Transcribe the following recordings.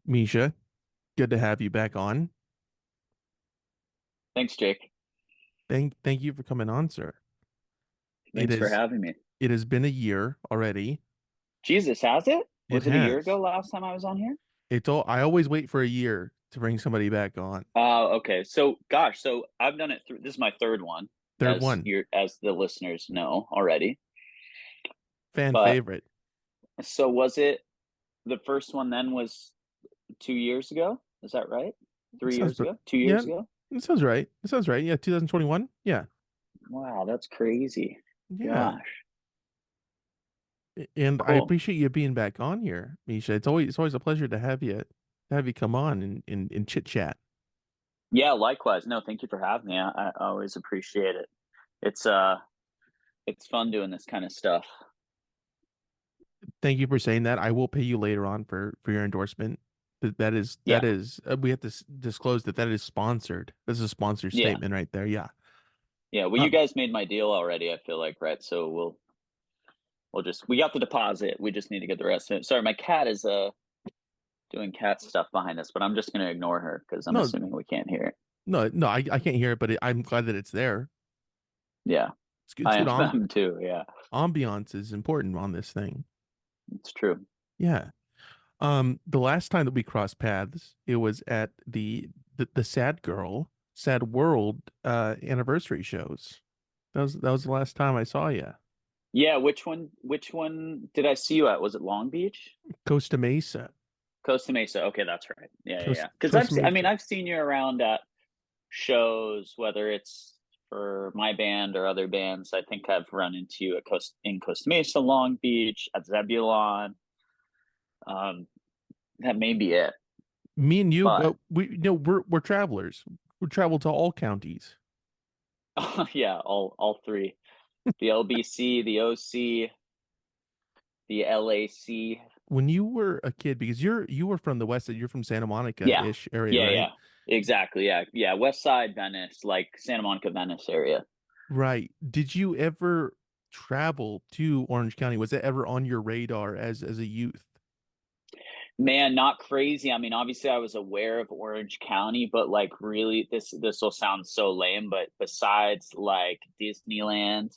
Misha, good to have you back on. Thanks, Jake. Thank you for coming on, sir. It Thanks for is having me. it has been a year already. Jesus, has it? It Was it a year has. ago last time I was on here? I always wait for a year to bring somebody back on. Okay. So I've done it through. This is my third one, Third one, as the listeners know already. fan But favorite. so was it the first one then was 2 years ago? Is that right? It Three sounds, years but ago? Two yeah, years ago? it sounds right. It sounds right. Yeah, 2021. Yeah, Wow, that's crazy. yeah. Gosh, And I cool. appreciate you being back on here, Misha. It's always a pleasure to have you come on and chit chat. Yeah, likewise. No, thank you for having me. I always appreciate it. It's uh it's fun doing this kind of stuff. Thank you for saying that. I will pay you later on for your endorsement. That Yeah, is we have to disclose that is sponsored. This is a sponsor yeah. statement right there. Yeah. Yeah, well, you Um, guys made my deal already, I feel like, right? So we'll just we got the deposit. We just need to get the rest of it. Sorry, my cat is doing cat stuff behind us, but I'm just gonna ignore her because I'm no, assuming we can't hear it. no, I can't hear it, but I'm glad that it's there. Yeah, It's I good. am them too. Yeah, Ambiance is important on this thing. it's true. Yeah. The last time that we crossed paths, it was at the Sad World anniversary shows. That was the last time I saw you. Yeah, which one? Which one did I see you at? Was it Long Beach? Costa Mesa. Costa Mesa. Okay, that's right. Yeah, yeah, yeah. Because Costa I mean, Mesa. I've seen you around at shows, whether it's for my band or other bands. I think I've run into you at in Costa Mesa, Long Beach, at Zebulon. Um, that may be it. Me and you, But we're travelers. We travel to all counties. yeah, all three. The LBC, the OC, the LAC. When you were a kid, because you were from the west, you're from Santa Yeah. Monica-ish area, Yeah, right? yeah. Exactly. Yeah. Yeah. West Side Venice, like Santa Monica, Venice area. Right. Did you ever travel to Orange County? Was that ever on your radar as a youth? Man, not crazy. I mean, obviously I was aware of Orange County, but like really this will sound so lame, but besides like Disneyland,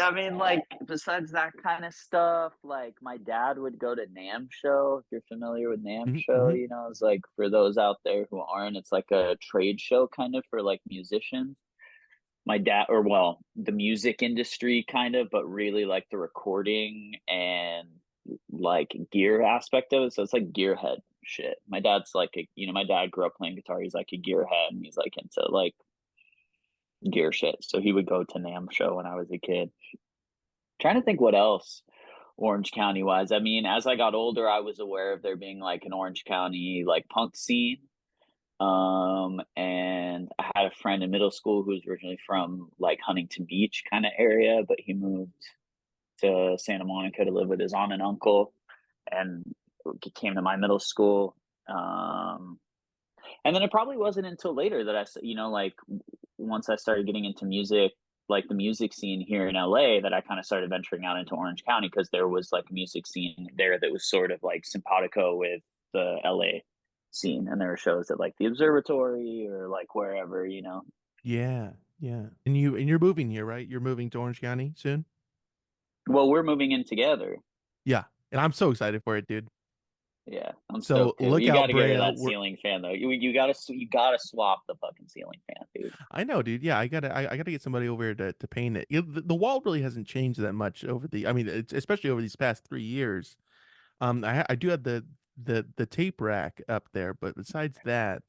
I mean, like besides that kind of stuff, like my dad would go to NAM show. If you're familiar with NAM Hmm, show, hmm. you know, it's like for those out there who aren't, it's like a trade show kind of for like musicians. My dad, or well, the music industry kind of, but really like the recording and like gear aspect of it. So it's like gearhead shit. My dad's like my dad grew up playing guitar. He's like a gearhead, and he's like into like gear shit. So he would go to NAM show when I was a kid. Trying to think what else Orange County wise. I mean, as I got older, I was aware of there being like an Orange County like punk scene. And I had a friend in middle school who was originally from like Huntington Beach kind of area, but he moved to Santa Monica to live with his aunt and uncle, and came to my middle school. And then it probably wasn't until later that like once I started getting into music, like the music scene here in LA, that I kind of started venturing out into Orange County because there was like a music scene there that was sort of like simpatico with the LA scene. And there were shows at like the Observatory or like wherever. Yeah, yeah. And you're moving here, right? You're moving to Orange County soon? Well, we're moving in together. Yeah. And I'm so excited for it, dude. Yeah, I'm So stoked too. look You out, got to get rid of Brea. that ceiling fan though. You gotta swap the fucking ceiling fan, dude. I know, dude. Yeah, I gotta get somebody over here to paint it. The wall really hasn't changed that much I mean, especially over these past 3 years. I do have the tape rack up there, but besides that,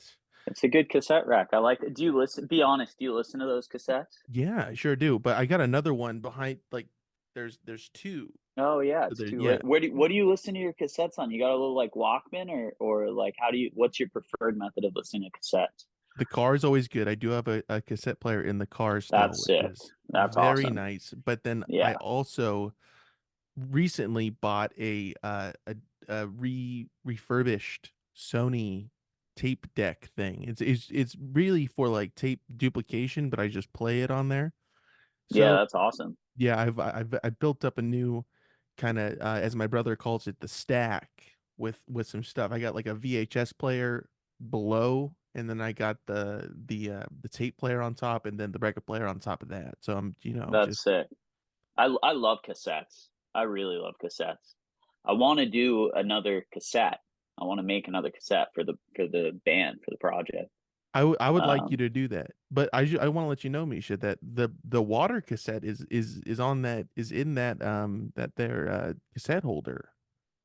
It's a good cassette rack. I like it. Do you listen? Be honest. Do you listen to those cassettes? yeah, I sure do. But I got another one behind, like, there's two. Oh yeah, So it's there, too yeah, late. What do you listen to your cassettes on? You got a little like Walkman or like how do you? What's your preferred method of listening to cassettes? the car is always good. I do have a cassette player in the car still, That's which sick. is That's very awesome. nice. But then I Yeah, also recently bought a refurbished Sony tape deck thing. It's really for like tape duplication, but I just play it on there. yeah, So that's awesome. yeah, I built up a new kind of as my brother calls it, the stack. with some stuff. I got like a VHS player below, and then I got the tape player on top, and then the record player on top of that. So I'm, That's just sick. I love cassettes. I really love cassettes. I want to do another cassette. I want to make another cassette for the band for the project. I would like you Um, to do that. But I want to let you know, Misha, that the water cassette is on that is in that that their cassette holder.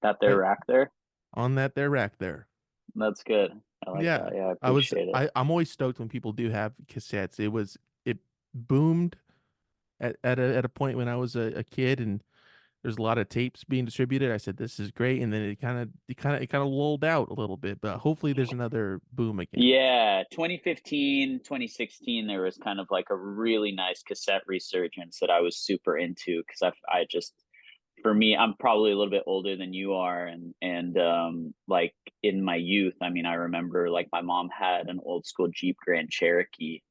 that their I rack there. on that their rack there. That's good. I like Yeah. that. Yeah, I appreciate it. I'm always stoked when people do have cassettes. It boomed at a point when I was a kid, and there's a lot of tapes being distributed. I said this is great, and then it kind of lulled out a little bit, but hopefully there's another boom again. Yeah, 2015, 2016, there was kind of like a really nice cassette resurgence that I was super into because I just, for me, I'm probably a little bit older than you are, and like in my youth, I mean, I remember like my mom had an old school Jeep Grand Cherokee,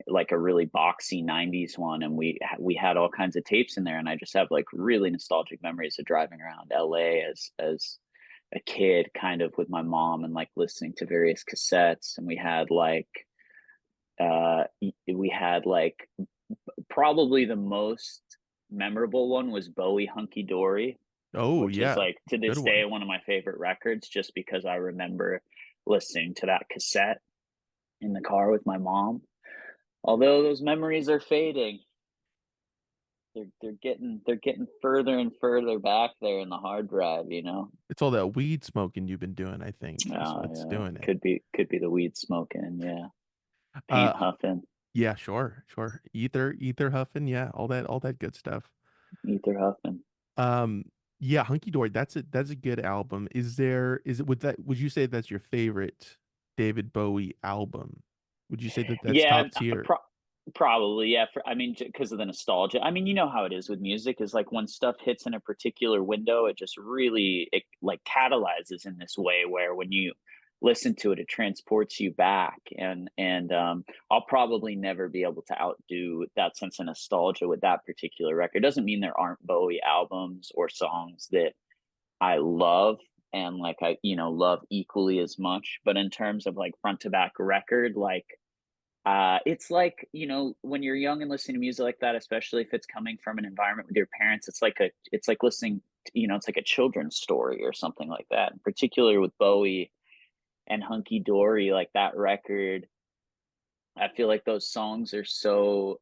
like a really boxy 90s one, and we had all kinds of tapes in there, and I just have like really nostalgic memories of driving around LA as a kid, kind of with my mom, and like listening to various cassettes. And we had like probably the most memorable one was Bowie Hunky Dory, Oh which is yeah, like to good this day one. one of my favorite records, just because I remember listening to that cassette in the car with my mom. Although those memories are fading, they're getting further and further back there in the hard drive, you know. It's all that weed smoking you've been doing, I think, is Oh what's yeah, doing it. could be the weed smoking, yeah, paint Uh, huffing, yeah, sure, sure. Ether huffing, yeah, all that good stuff. ether huffing. Um, yeah, Hunky Dory, that's a good album. Is it would you say that's your favorite David Bowie album? Would you say that that's Yeah, top tier? probably. Yeah, I mean, because of the nostalgia. I mean, you know how it is with music. Is like when stuff hits in a particular window, it just really it like catalyzes in this way where when you listen to it, it transports you back. And I'll probably never be able to outdo that sense of nostalgia with that particular record. Doesn't mean there aren't Bowie albums or songs that I love and like I love equally as much. But in terms of like front to back record, like it's like, when you're young and listening to music like that, especially if it's coming from an environment with your parents, it's like listening it's like a children's story or something like that. In particular with Bowie and Hunky Dory, like that record, I feel like those songs are so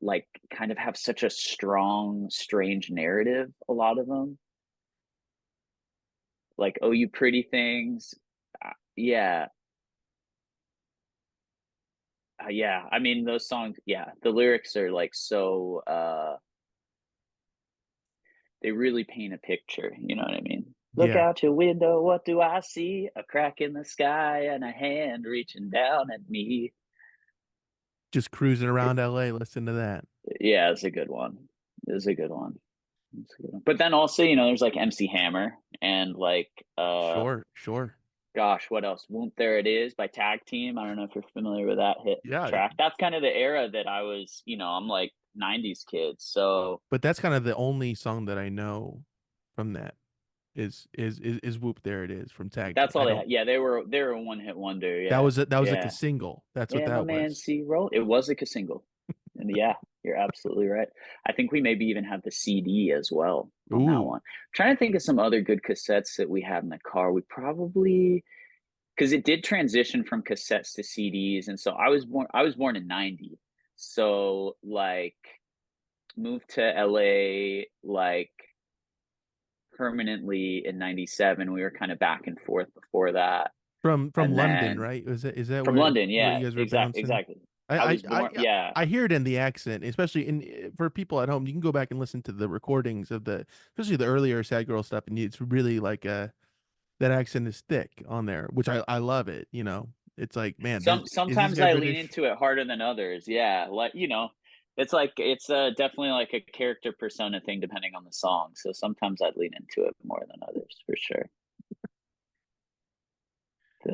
like kind of have such a strong, strange narrative, a lot of them. Like Oh You Pretty Things. Yeah. Yeah, I mean those songs, yeah, the lyrics are like so they really paint a picture, you know what I mean? Look Yeah, out your window, what do I see? A crack in the sky and a hand reaching down at me. just cruising around LA, listen to that. Yeah, it's a good one. It's a good one. It's a good one. But then also, there's like MC Hammer and like Sure, sure. gosh, what else? Whoop There It Is by Tag Team. I don't know if you're familiar with that hit Yeah, track. That's kind of the era that I was, I'm like 90s kid. So but that's kind of the only song that I know from that is Whoop There It Is from Tag Team. that's all I they don't had. Yeah, they were a one hit wonder. Yeah, that was like a yeah, single. That's what yeah. My that man, was. C roll. It was like a single, and yeah, you're absolutely right. I think we maybe even have the CD as well on that Ooh, one. I'm trying to think of some other good cassettes that we had in the car. We probably because it did transition from cassettes to CDs, and so I was born in '90, so like moved to LA like permanently in '97. We were kind of back and forth before that, from and London, then right? Is that from London, where yeah, you guys were bouncing? exactly. I was born, yeah. I hear it in the accent, especially in for people at home. You can go back and listen to the recordings of especially the earlier Sad Girl stuff, and it's really like that accent is thick on there, which I love it. It's like, man, is this Sometimes guy I lean British? into it harder than others. Yeah, like it's like it's definitely like a character persona thing depending on the song. So sometimes I'd lean into it more than others for sure.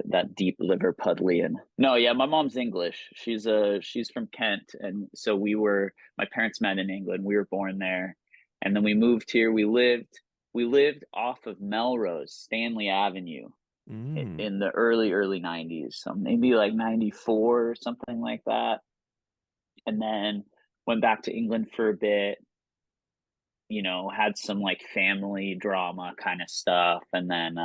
That deep Liverpudlian. No, yeah, my mom's English. She's from Kent, and so my parents met in England. We were born there, and then we moved here. We lived. we lived off of Melrose, Stanley Avenue Mm. in the early 90s. So maybe like 94 or something like that. And then went back to England for a bit, had some like family drama kind of stuff, and then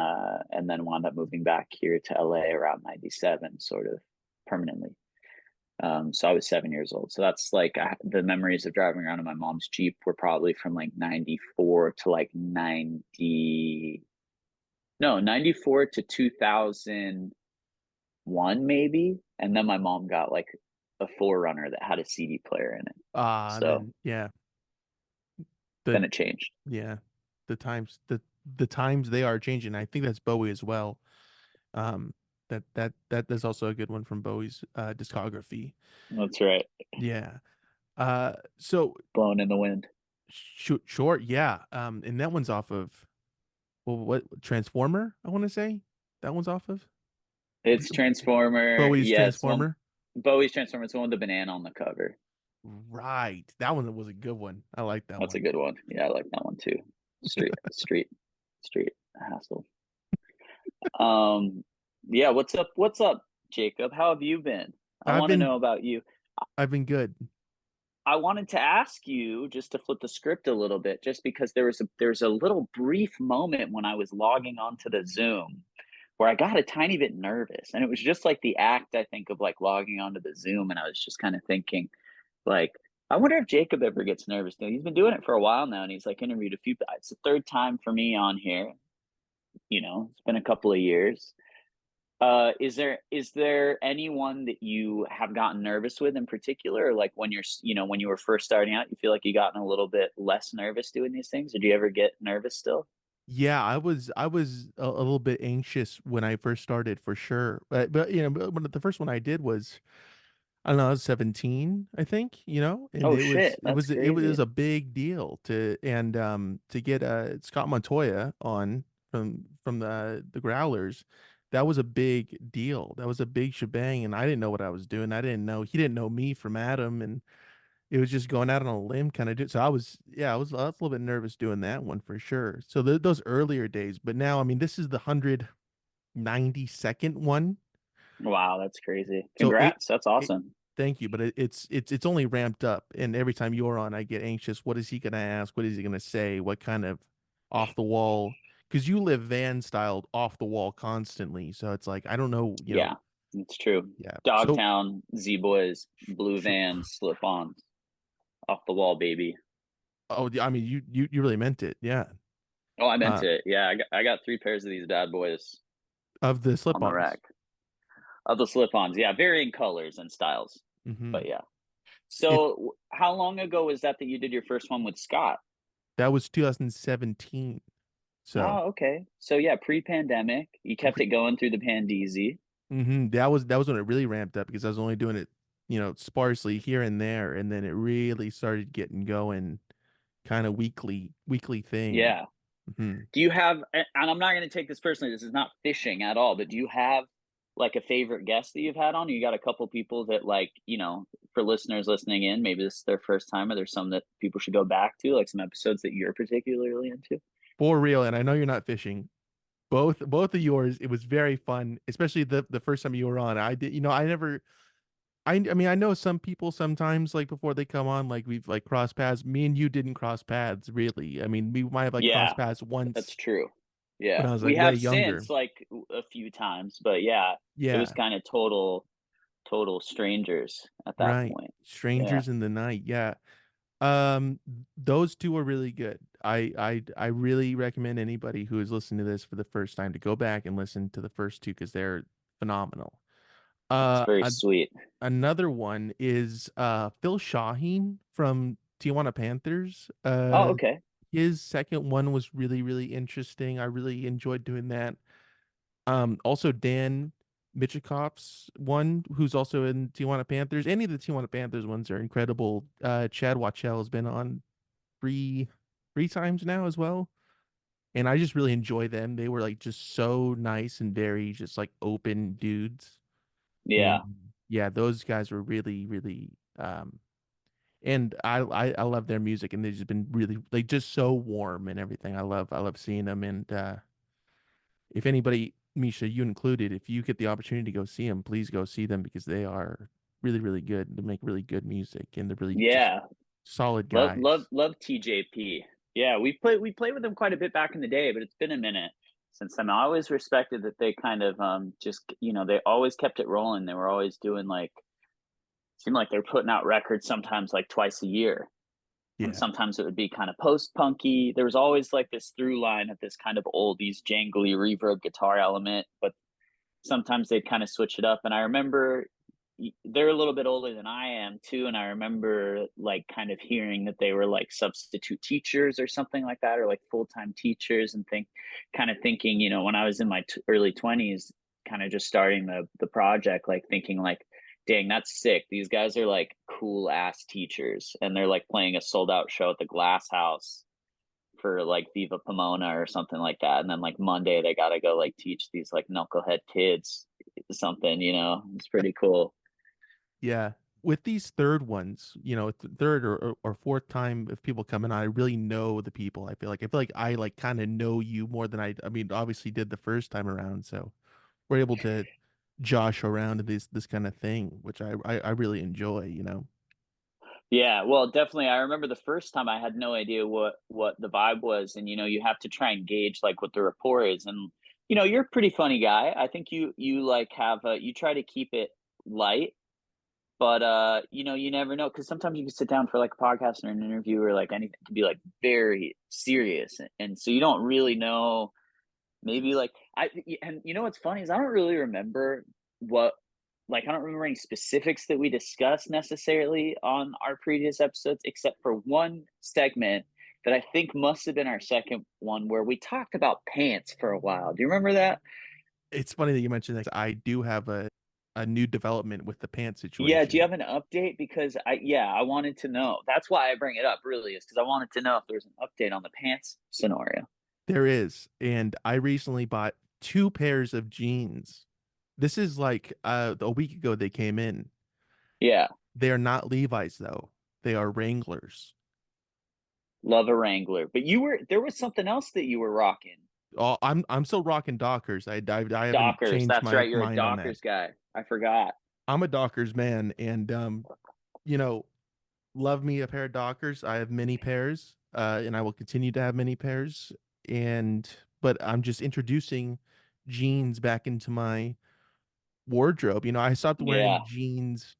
wound up moving back here to LA around 97 sort of permanently. So I was 7 years old. So that's like the memories of driving around in my mom's Jeep were probably from like 94 to like 90, no, 94 to 2001 maybe. And then my mom got like a Forerunner that had a CD player in it. And So then yeah, the then it changed. yeah, the times they are changing. I think that's Bowie as well. Um, that's also a good one from Bowie's discography. That's right. Yeah. So Blown in the wind. short, yeah. And that one's off of, well, what Transformer? I want to say that one's off of It's Transformer. Bowie's Yes, one Transformer. Bowie's Transformer. It's the one with the banana on the cover. Right, that one was a good one. I like that That's a one. good one. Yeah, I like that one too. Street hassle. Um, yeah. What's up, Jacob? How have you been? I I've want to been know about you. I've been good. I wanted to ask you just to flip the script a little bit, just because there was a little brief moment when I was logging onto the Zoom where I got a tiny bit nervous, and it was just like the act I think of like logging onto the Zoom, and I was just kind of thinking, like, I wonder if Jacob ever gets nervous. He's been doing it for a while now, and he's like interviewed a few. It's the third time for me on here. It's been a couple of years. Is there anyone that you have gotten nervous with in particular, or like when when you were first starting out, you feel like you gotten a little bit less nervous doing these things, or do you ever get nervous still? Yeah, I was a little bit anxious when I first started for sure. But the first one I did was, I don't know, I was 17, I think, and Oh it was shit, it that's was it crazy. was a big deal to get Scott Montoya on from the Growlers. That was a big deal. That was a big shebang, and I didn't know what I was doing. I didn't know he didn't know me from Adam, and it was just going out on a limb kind of do. So I was a little bit nervous doing that one for sure. So those earlier days, but now I mean this is the 192nd one. Wow, that's crazy. So Congrats, that's it awesome. thank you, but it's only ramped up, and every time you're on, I get anxious. What is he gonna ask? What is he gonna say? What kind of off the wall? Because you live van styled off the wall constantly, so it's like I don't know, Yeah, it's true. yeah. So Dogtown, Z Boys, Blue sh- Vans, slip-ons, off the wall, baby. oh, I mean, you really meant it, yeah. Oh, I meant Uh, it. Yeah, I got three pairs of these bad boys of the on the slip-ons. rack of the slip-ons. Yeah, varying colors and styles, Hmm. but yeah. It So, how long ago was that you did your first one with Scott? That was 2017. So Oh, okay. So yeah, pre-pandemic, you kept it going through the pandeezy. that was when it really ramped up because I was only doing it, sparsely here and there, and then it really started getting going, kind of weekly thing. Yeah. Hmm. Do you have, and I'm not going to take this personally, this is not fishing at all, but do you have like a favorite guest that you've had on? You got a couple people that like, for listeners listening in, maybe this is their first time, or there's some that people should go back to, like some episodes that you're particularly into? For real, and I know you're not fishing. Both of yours, it was very fun, especially the first time you were on. I did, I never. I mean, I know some people sometimes like before they come on, like we've like crossed paths. Me and you didn't cross paths really. I mean, we might have like crossed Yeah, paths that's once true. when Yeah. I was like We way have younger. since like a few times, but yeah, it was Yeah, kind of total strangers at that right. point. Yeah. Strangers in the Night. Yeah. Um, those two are really good. I really recommend anybody who is listening to this for the first time to go back and listen to the first two because they're phenomenal. That's Uh, very a- sweet. Another one is Phil Shaheen from Tijuana Panthers. Oh, okay. His second one was really interesting. I really enjoyed doing that. Also Dan Michikoff's one, who's also in Tijuana Panthers. Any of the Tijuana Panthers ones are incredible. Chad Watchell has been on three three times now as well. And I just really enjoy them. They were like just so nice and very just like open dudes. Yeah. And yeah, those guys were really And I love their music, and they've just been really like just so warm and everything. I love seeing them, and if anybody, Misha, you included, if you get the opportunity to go see them, please go see them because they are really, really good. They make really good music, and they're really just Yeah, solid love guys. love TJP. Yeah, we played with them quite a bit back in the day, but it's been a minute since then. I always respected that they kind of just they always kept it rolling. They were always doing like seemed like they're putting out records sometimes like twice a year. And Yeah, sometimes it would be kind of post punky. There was always like this through line of this kind of oldies, jangly reverb guitar element, but sometimes they'd kind of switch it up. And I remember they're a little bit older than I am too. And I remember like kind of hearing that they were like substitute teachers or something like that, or like full time teachers, and kind of thinking, when I was in my early 20s, kind of just starting the project, like thinking like, dang, that's sick. These guys are like cool ass teachers, and they're like playing a sold out show at the Glass House for like Viva Pomona or something like that. And then like Monday they gotta go like teach these like knucklehead kids something. It's pretty cool. yeah. With these third ones, third or fourth time if people come in, I really know the people. I feel like I like kind of know you more than I mean, obviously did the first time around, so we're able to josh around in this kind of thing, which I really enjoy, you know. Yeah, well, definitely. I remember the first time I had no idea what the vibe was, and you have to try and gauge like what the rapport is. And you're a pretty funny guy. I think you like have you try to keep it light, but you never know, because sometimes you can sit down for like a podcast or an interview or like anything to be like very serious, and so you don't really know. Maybe like and what's funny is I don't really remember what I don't remember any specifics that we discussed necessarily on our previous episodes, except for one segment that I think must have been our second one where we talked about pants for a while. Do you remember that? It's funny that you mentioned that. I do have a new development with the pants Yeah, do you situation. have an update? Because I wanted to know. That's why I bring it up really, is because I wanted to know if there's an update on the pants scenario. There is, and I recently bought two pairs of jeans. This is like a week ago they came in. Yeah, They are not Levi's though. They are Wranglers. love a Wrangler. But there was something else that you were rocking. Oh, I'm still rocking Dockers. I haven't Dockers. changed That's my right. You're a mind on that. Dockers guy. I forgot. I'm a Dockers man, and you know, love me a pair of Dockers. I have many pairs, and I will continue to have many pairs. And but I'm just introducing jeans back into my wardrobe. I stopped Yeah. wearing jeans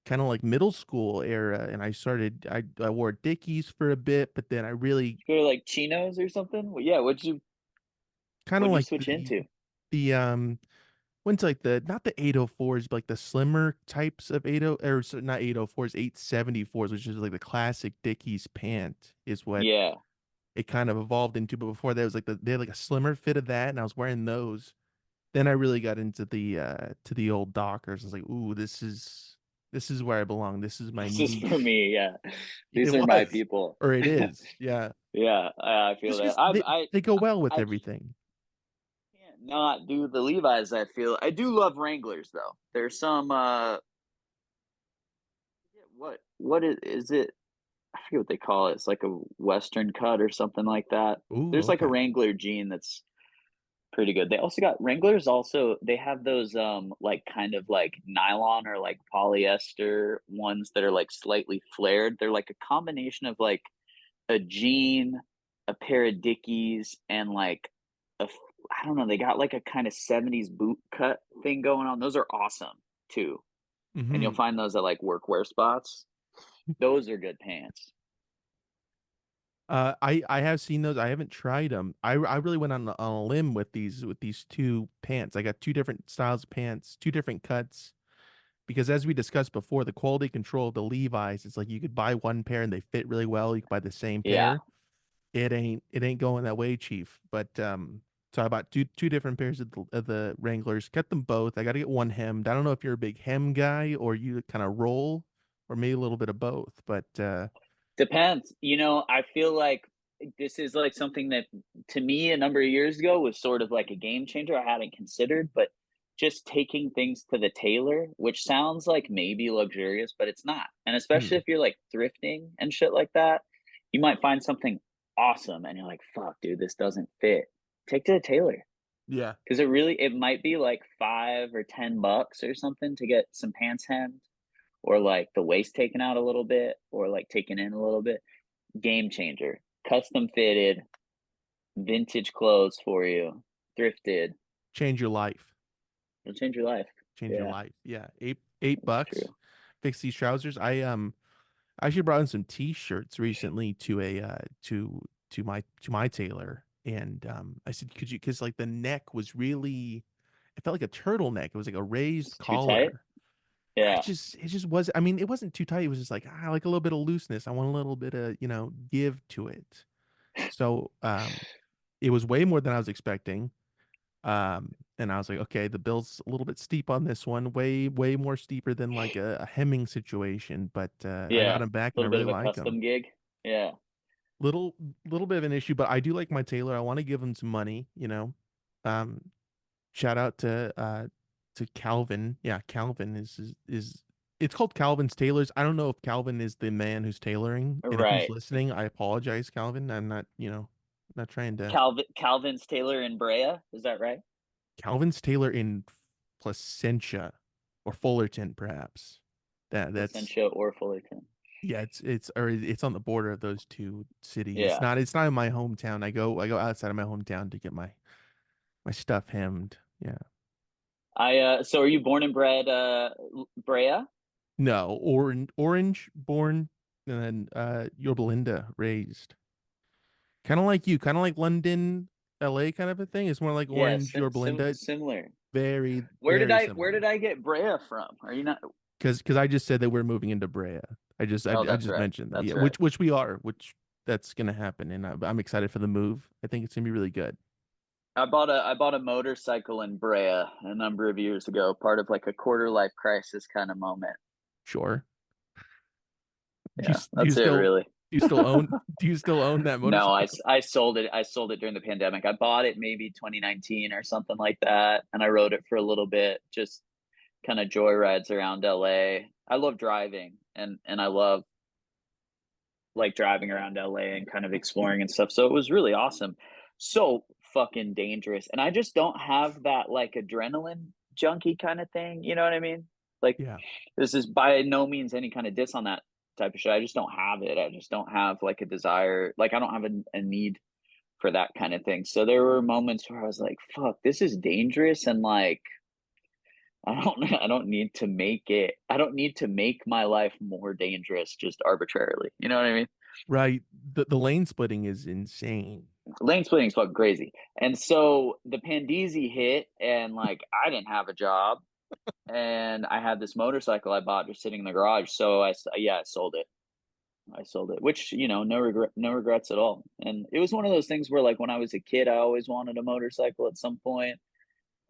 kind of like middle school era, and I wore Dickies for a bit, but then I really Go to like chinos or something. Well, yeah. kind of What'd you like switch into? the went to like the not the 804s, but like the slimmer types of 80 or not 804s, 874s, which is like the classic Dickies pant is what Yeah. it kind of evolved into. But before that it was like they had like a slimmer fit of that, and I was wearing those. Then I really got into the to the old Dockers. I was like, ooh, this is where I belong. This is my This is for niche. me. Yeah. It These are my was, people. or it is. Yeah. Yeah. I feel Just that. because they go well with I everything. can't not do the Levi's. I feel I do love Wranglers though. There's some what is it? I forget what they call it. It's like a Western cut or something like that. Ooh, There's like a okay. Wrangler jean that's pretty good. They also got Wranglers. Also, they have those like kind of like nylon or like polyester ones that are like slightly flared. They're like a combination of like a jean, a pair of Dickies, and like a I don't know. They got like a kind of 70s boot cut thing going on. Those are awesome too, and you'll Hmm. find those at like workwear spots. Those are good pants. I have seen those. I haven't tried them. I really went on a limb with these two pants. I got two different styles of pants, two different cuts. Because as we discussed before, the quality control of the Levi's, it's like you could buy one pair and they fit really well. You could buy the same Yeah, pair. It ain't going that way, Chief. But so I bought two different pairs of the Wranglers. Kept them both. I got to get one hemmed. I don't know if you're a big hem guy or you kind of roll, or maybe a little bit of both. But depends. I feel like this is like something that to me a number of years ago was sort of like a game changer I hadn't considered, but just taking things to the tailor, which sounds like maybe luxurious, but it's not. And especially Mm, if you're like thrifting and shit like that, you might find something awesome and you're like, fuck, dude, this doesn't fit. Take to the tailor. yeah. Because it might be like 5 or 10 bucks or something to get some pants hemmed or like the waist taken out a little bit or like taken in a little bit. Game changer. Custom fitted, vintage clothes for you, thrifted. Change your life. It'll change your life. Change your Yeah, life. Yeah. Eight that's bucks. true. Fix these trousers. I actually brought in some t-shirts recently to a to my tailor. And I said, could you, because like the neck was really, it felt like a turtleneck. It was like a raised It's too tight. collar. Yeah, It just was, I mean, it wasn't too tight. It was just like, I like a little bit of looseness. I want a little bit of, give to it. So it was way more than I was expecting. And I was like, okay, the bill's a little bit steep on this one, way more steeper than like a Hemming situation. But I got yeah. him back A and I little bit really of a like him. custom gig. Yeah, Little little bit of an issue, but I do like my tailor. I want to give him some money, Um, shout out to Calvin. Yeah, Calvin is it's called Calvin's Tailors. I don't know if Calvin is the man who's tailoring, and if he's right. listening, I apologize, Calvin. I'm not, not trying to. Calvin's Tailor in Brea. Is that right? Calvin's Tailor in Placentia or Fullerton, perhaps. That's Placentia or Fullerton. yeah, it's on the border of those two cities. Yeah. It's not in my hometown. I go outside of my hometown to get my stuff hemmed. Yeah. So are you born and bred Brea? No, Orange born and then Yorba Linda raised. Kind of like you, kind of like London, LA kind of a thing. It's more like Yeah, Orange, Yorba Linda. similar. Very, Where did very I similar. get Brea from? Are you not? Because I just said that we're moving into Brea. Oh, I that's just right. mentioned that. Yeah, That's right. which we are, which that's gonna happen, and I'm excited for the move. I think it's gonna be really good. I bought a motorcycle in Brea a number of years ago, part of like a quarter life crisis kind of moment. Sure. Yeah, Do you that's it still really. do you still own that No, motorcycle? I sold it. I sold it during the pandemic. I bought it maybe 2019 or something like that, and I rode it for a little bit, just kind of joyrides around LA. I love driving and I love like driving around LA and kind of exploring and stuff. So it was really awesome. So fucking dangerous. And I just don't have that like adrenaline junkie kind of thing. You know what I mean? Like Yeah. this is by no means any kind of diss on that type of shit. I just don't have it. I just don't have like a desire. Like I don't have a need for that kind of thing. So there were moments where I was like, fuck, this is dangerous and like I don't need to make it I don't need to make my life more dangerous just arbitrarily. You know what I mean? Right. The lane splitting is insane. Lane splitting is fucking crazy. And so the Pandeezy hit and like I didn't have a job and I had this motorcycle I bought just sitting in the garage. So I sold it. I sold it, which, no regrets at all. And it was one of those things where like when I was a kid, I always wanted a motorcycle at some point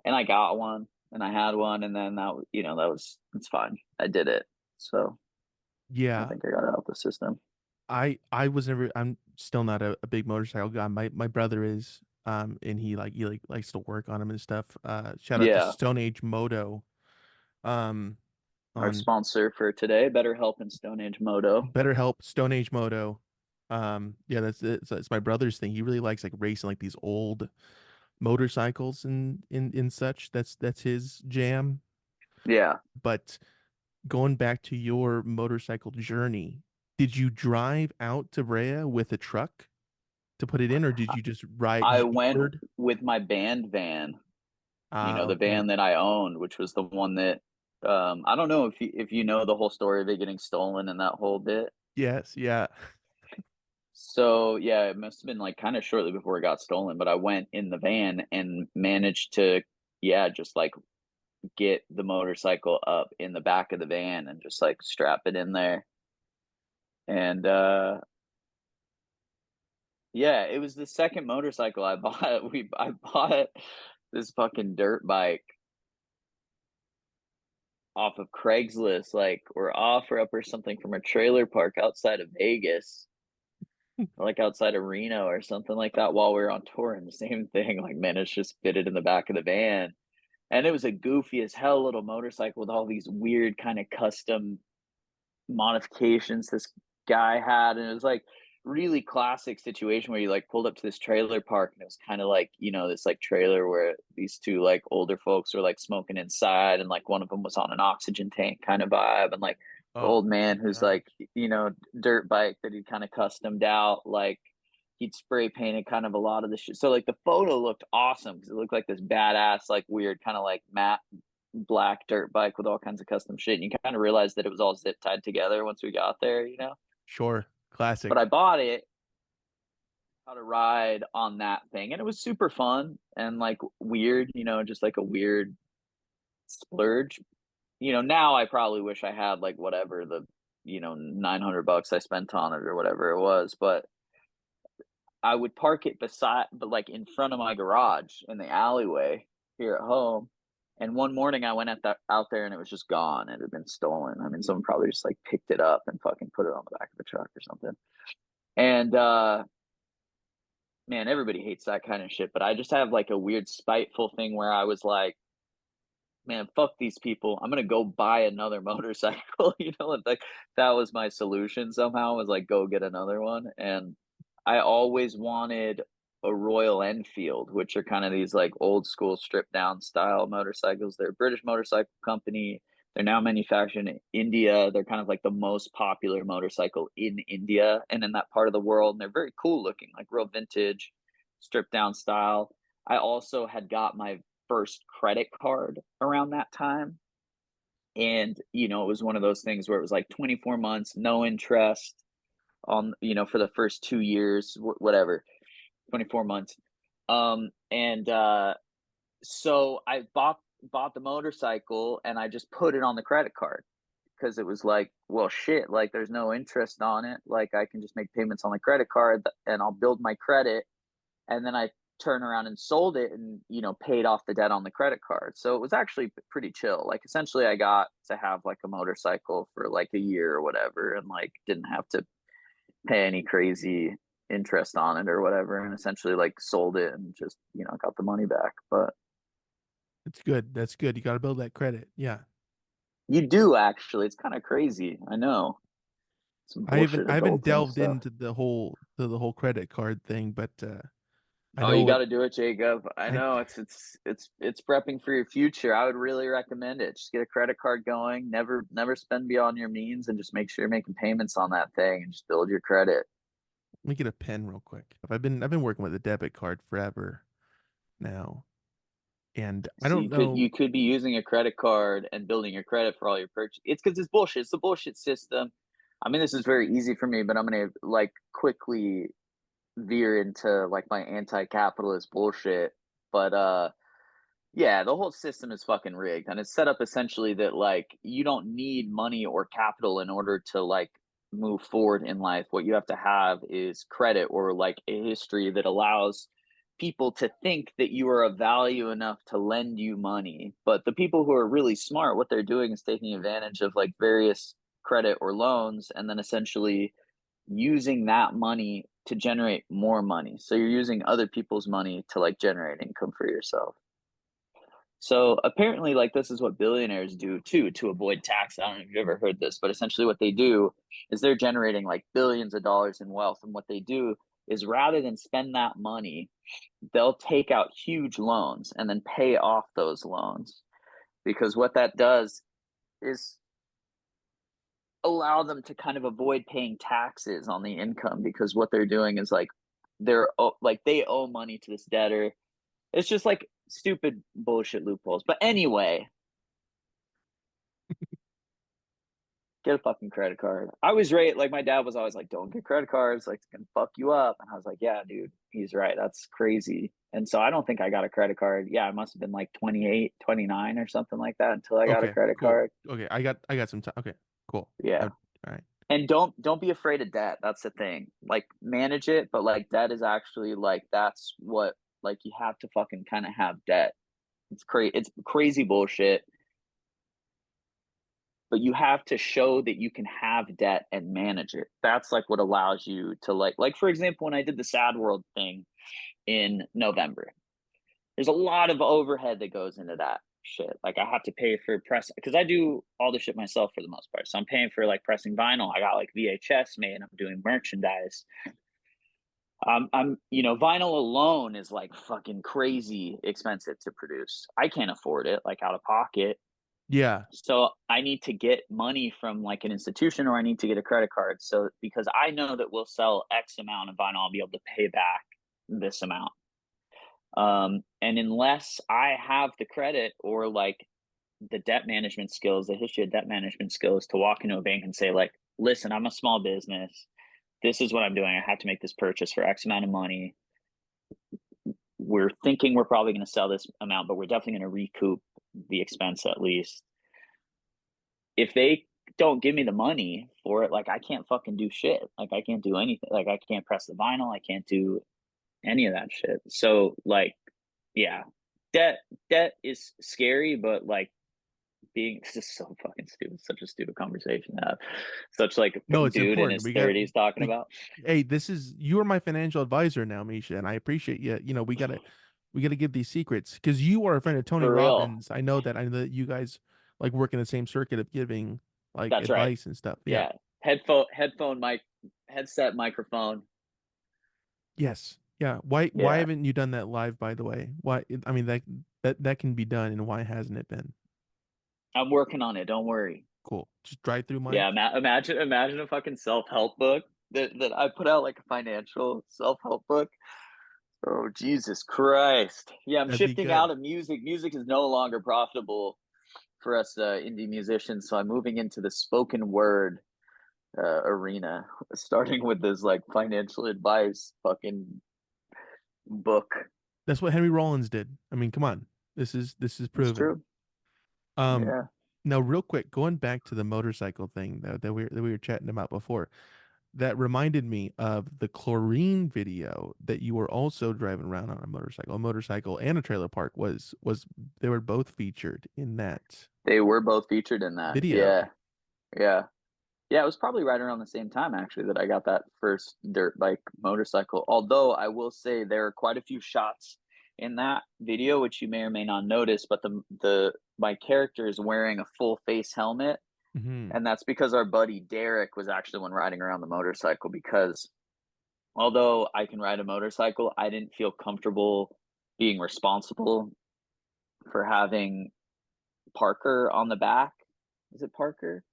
and I got one and I had one and then it's fine. I did it. So I Yeah. think I got it out the system. I was never, I'm still not a big motorcycle guy. My brother is, and he likes to work on them and stuff. Shout out to Yeah. Stone Age Moto. Um, Our on sponsor for today, BetterHelp and Stone Age Moto. Better Help, Stone Age Moto. Yeah, that's it. So it's my brother's thing. He really likes like racing like these old motorcycles and such. That's his jam. Yeah. But going back to your motorcycle journey, did you drive out to Brea with a truck to put it in, or did you just ride I just went Ubered? with my band van, Ah, the okay. van that I owned, which was the one that I don't know if you know the whole story of it getting stolen and that whole bit. Yes, yeah. So yeah, it must have been like kind of shortly before it got stolen, but I went in the van and managed to, yeah, just like get the motorcycle up in the back of the van and just like strap it in there. And yeah, it was the second motorcycle I bought. I bought this fucking dirt bike off of Craigslist, like or OfferUp or something from a trailer park outside of Vegas, like outside of Reno or something like that while we were on tour. And the same thing, like managed to fit it in the back of the van. And it was a goofy as hell little motorcycle with all these weird kind of custom modifications this guy had, and it was like really classic situation where you like pulled up to this trailer park and it was kind of like, you know, this like trailer where these two like older folks were like smoking inside, and like one of them was on an oxygen tank kind of vibe, and like the Oh old my man who's gosh. like, you know, dirt bike that he kind of customed out, like he'd spray painted kind of a lot of the shit. So like the photo looked awesome because it looked like this badass, like weird kind of like matte black dirt bike with all kinds of custom shit. And you kind of realized that it was all zip tied together once we got there, you know? Sure. But I Classic. bought it, how to ride on that thing. And it was super fun and like weird, you know, just like a weird splurge. You know, now I probably wish I had like whatever the, you know, 900 bucks I spent on it or whatever it was. But I would park it beside, but like in front of my garage in the alleyway here at home. And one morning I went out there and it was just gone. It had been stolen. I mean, someone probably just like picked it up and fucking put it on the back of the truck or something. And man, everybody hates that kind of shit. But I just have like a weird spiteful thing where I was like, man, fuck these people. I'm gonna go buy another motorcycle. You know, like that was my solution somehow, was like go get another one. And I always wanted a Royal Enfield, which are kind of these like old school stripped down style motorcycles. They're a British motorcycle company. They're now manufactured in India. They're kind of like the most popular motorcycle in India and in that part of the world. And they're very cool looking, like real vintage, stripped down style. I also had got my first credit card around that time. And, you know, it was one of those things where it was like 24 months, no interest on, you know, for the first 2 years, whatever, 24 months. And so I bought the motorcycle and I just put it on the credit card because it was like, well, shit, like there's no interest on it. Like I can just make payments on the credit card and I'll build my credit, and then I turned around and sold it and, you know, paid off the debt on the credit card. So it was actually pretty chill. Like essentially I got to have like a motorcycle for like a year or whatever, and like didn't have to pay any crazy interest on it or whatever, and essentially like sold it and just, you know, got the money back. But It's good. That's good. You got to build that credit. Yeah. you do actually. It's kind of crazy. I know. Some bullshit I haven't adulting delved stuff. into the whole credit card thing, but I Oh, you know got it to do it, Jacob. I I know it's prepping for your future. I would really recommend it. Just get a credit card going. Never spend beyond your means, and just make sure you're making payments on that thing, and just build your credit. let me get a pen real quick. I've been working with a debit card forever now, and I So don't know. you could be using a credit card and building your credit for all your purchase. It's because it's bullshit. It's the bullshit system. I mean, this is very easy for me, but I'm gonna like quickly veer into like my anti-capitalist bullshit. But yeah, the whole system is fucking rigged, and it's set up essentially that like you don't need money or capital in order to like move forward in life. What you have to have is credit or like a history that allows people to think that you are of value enough to lend you money. But the people who are really smart, what they're doing is taking advantage of like various credit or loans and then essentially using that money to generate more money. So you're using other people's money to like generate income for yourself. So apparently, like this is what billionaires do too to avoid tax. I don't know if you've ever heard this, but essentially what they do is they're generating like billions of dollars in wealth. And what they do is rather than spend that money, they'll take out huge loans and then pay off those loans. Because what that does is allow them to kind of avoid paying taxes on the income, because what they're doing is like like they owe money to this debtor. It's just like stupid bullshit loopholes. But anyway, get a fucking credit card. I was right. Like my dad was always like, "Don't get credit cards. Like it's gonna fuck you up." And I was like, "Yeah, dude, he's right. That's crazy." And so I don't think I got a credit card. Yeah, I must have been like 28, 29 or something like that until I got a Okay, credit cool. card. Okay, I got some time. Okay, cool. Yeah. All right. And don't be afraid of debt. That's the thing. Like manage it, but like debt is actually like that's what, like you have to fucking kind of have debt. It's crazy bullshit, but you have to show that you can have debt and manage it. That's like what allows you to like for example, when I did the Sad World thing in November, there's a lot of overhead that goes into that. shit. Like I have to pay for press because I do all the shit myself for the most part. So I'm paying for like pressing vinyl. I got like VHS made. I'm doing merchandise. Vinyl alone is like fucking crazy expensive to produce. I can't afford it like out of pocket. Yeah. So I need to get money from like an institution or I need to get a credit card. So because I know that we'll sell X amount of vinyl, I'll be able to pay back this amount. And unless I have the credit or like the debt management skills, the history of debt management skills to walk into a bank and say, like, listen, I'm a small business. This is what I'm doing. I have to make this purchase for X amount of money. We're thinking we're probably going to sell this amount, but we're definitely going to recoup the expense at least. If they don't give me the money for it, like I can't fucking do shit. Like I can't do anything. Like I can't press the vinyl. I can't do any of that shit. So like, yeah, debt is scary, but like being it's just so fucking stupid. Such a stupid conversation to have. Such like No, a it's dude in important. his 30s talking We about. hey, this is you are my financial advisor now, Misha, and I appreciate you. We gotta give these secrets because you are a friend of Tony For real. Robbins. I know that you guys like work in the same circuit of giving like That's right. advice and stuff. Yeah. Yeah. Headphone mic headset microphone. Yes. Yeah. Why Yeah. haven't you done that live, by the way? Why I mean that can be done, and why hasn't it been? I'm working on it. Don't worry. Cool. Just drive through Yeah, mic. imagine a fucking self-help book that I put out like a financial self-help book. Oh, Jesus Christ. Yeah, I'm That'd be shifting good. out of music. Music is no longer profitable for us indie musicians, so I'm moving into the spoken word arena, starting with this like financial advice fucking book. That's what Henry Rollins did. I mean, come on. This is It's proven. true. Um, Yeah. Now real quick, going back to the motorcycle thing that we were chatting about before, that reminded me of the chlorine video that you were also driving around on a motorcycle. A motorcycle and a trailer park was they were both featured in that They were both featured in that. video. Yeah. Yeah. Yeah, it was probably right around the same time actually that I got that first dirt bike motorcycle. Although I will say there are quite a few shots in that video which you may or may not notice, but the my character is wearing a full face helmet, Hmm. and that's because our buddy Derek was actually the one riding around the motorcycle because although I can ride a motorcycle, I didn't feel comfortable being responsible for having Parker on the back. Is it Parker?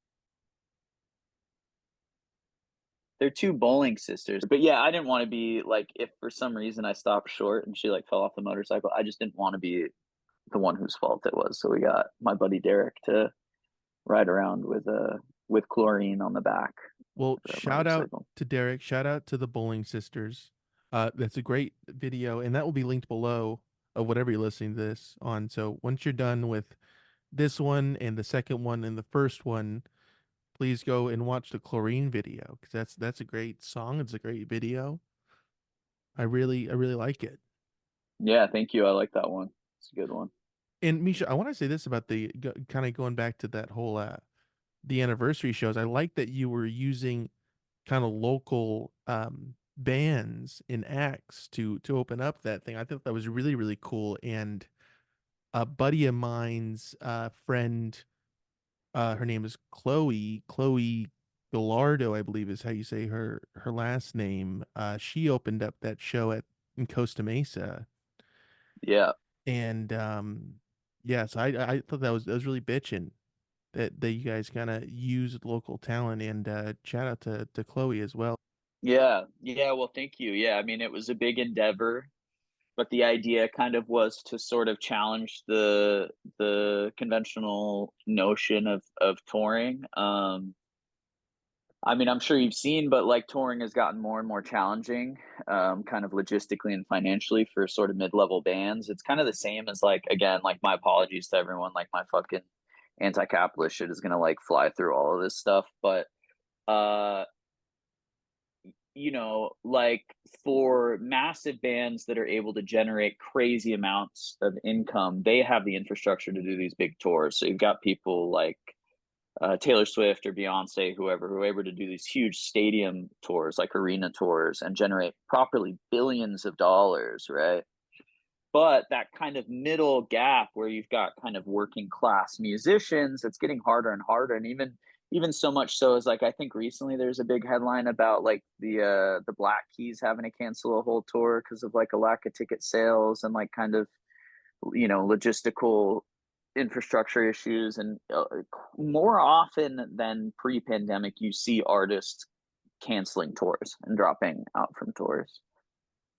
They're two bowling sisters. But yeah, I didn't want to be like if for some reason I stopped short and she like fell off the motorcycle, I just didn't want to be the one whose fault it was. So we got my buddy Derek to ride around with chlorine on the back Well, of the shout out motorcycle. to Derek, shout out to the Bowling Sisters. That's a great video, and that will be linked below of whatever you're listening to this on. So once you're done with this one and the second one and the first one, please go and watch the Chlorine video because that's a great song. It's a great video. I really like it. Yeah, thank you. I like that one. It's a good one. And Misha, I want to say this about the kind of going back to that whole the anniversary shows. I like that you were using kind of local bands and acts to open up that thing. I thought that was really cool. And a buddy of mine's friend, her name is Chloe Gallardo, I believe is how you say her last name. She opened up that show at in Costa Mesa, Yeah. and yeah, so I thought that was really bitchin' that you guys kind of used local talent, and shout out to Chloe as well. Yeah. Yeah. Well, thank you. Yeah. I mean, it was a big endeavor, but the idea kind of was to sort of challenge the conventional notion of touring. I mean, I'm sure you've seen, but like touring has gotten more and more challenging, kind of logistically and financially for sort of mid-level bands. It's kind of the same as like again, like my apologies to everyone, like my fucking anti-capitalist shit is gonna like fly through all of this stuff, but uh like for massive bands that are able to generate crazy amounts of income, they have the infrastructure to do these big tours. So you've got people like Taylor Swift or Beyonce, whoever, who are able to do these huge stadium tours, like arena tours, and generate properly billions of dollars, right? But that kind of middle gap where you've got kind of working class musicians, it's getting harder and harder. And even so much so as like I think recently there's a big headline about like the Black Keys having to cancel a whole tour because of like a lack of ticket sales and like kind of logistical infrastructure issues. And more often than pre-pandemic you see artists canceling tours and dropping out from tours.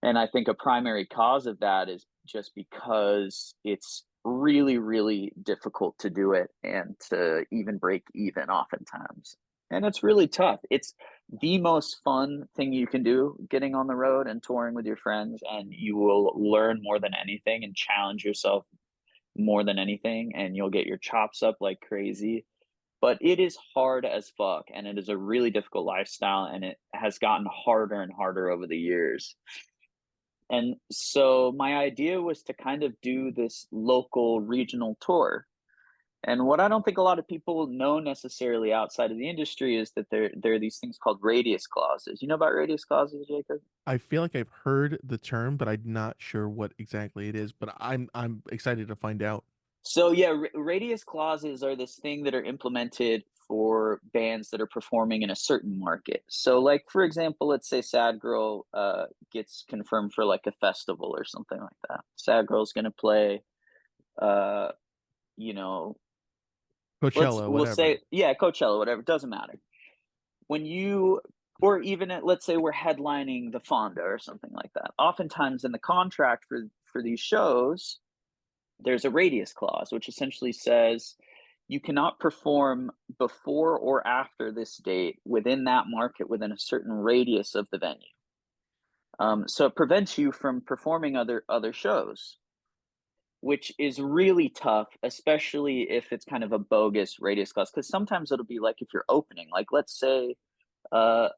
And I think a primary cause of that is just because it's really, really difficult to do it and to even break even oftentimes. And it's really tough. It's the most fun thing you can do, getting on the road and touring with your friends, and you will learn more than anything and challenge yourself more than anything, and you'll get your chops up like crazy. But it is hard as fuck, and it is a really difficult lifestyle, and it has gotten harder and harder over the years. And so my idea was to kind of do this local regional tour. And what I don't think a lot of people know necessarily outside of the industry is that there are these things called radius clauses. You know about radius clauses, Jacob? I feel like I've heard the term, but I'm not sure what exactly it is, but I'm excited to find out. So yeah, radius clauses are this thing that are implemented for bands that are performing in a certain market. So like for example, let's say SadGirl gets confirmed for like a festival or something like that. SadGirl's going to play uh you know Coachella, we'll whatever. say yeah, Coachella, whatever, doesn't matter. When you or even at, let's say we're headlining the Fonda or something like that. Oftentimes in the contract for these shows, there's a radius clause, which essentially says you cannot perform before or after this date within that market within a certain radius of the venue. So it prevents you from performing other shows, which is really tough, especially if it's kind of a bogus radius clause. Because sometimes it'll be like if you're opening, like let's say a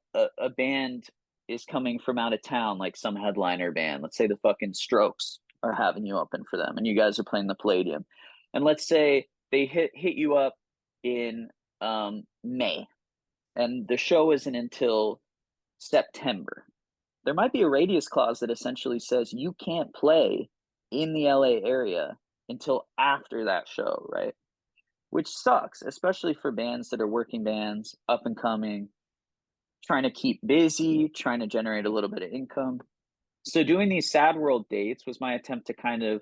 band is coming from out of town, like some headliner band. Let's say the fucking Strokes are having you open for them, and you guys are playing the Palladium. And let's say they hit you up in May, and the show isn't until September. There might be a radius clause that essentially says you can't play in the LA area until after that show, right? Which sucks, especially for bands that are working bands, up and coming, trying to keep busy, trying to generate a little bit of income. So doing these Sad World dates was my attempt to kind of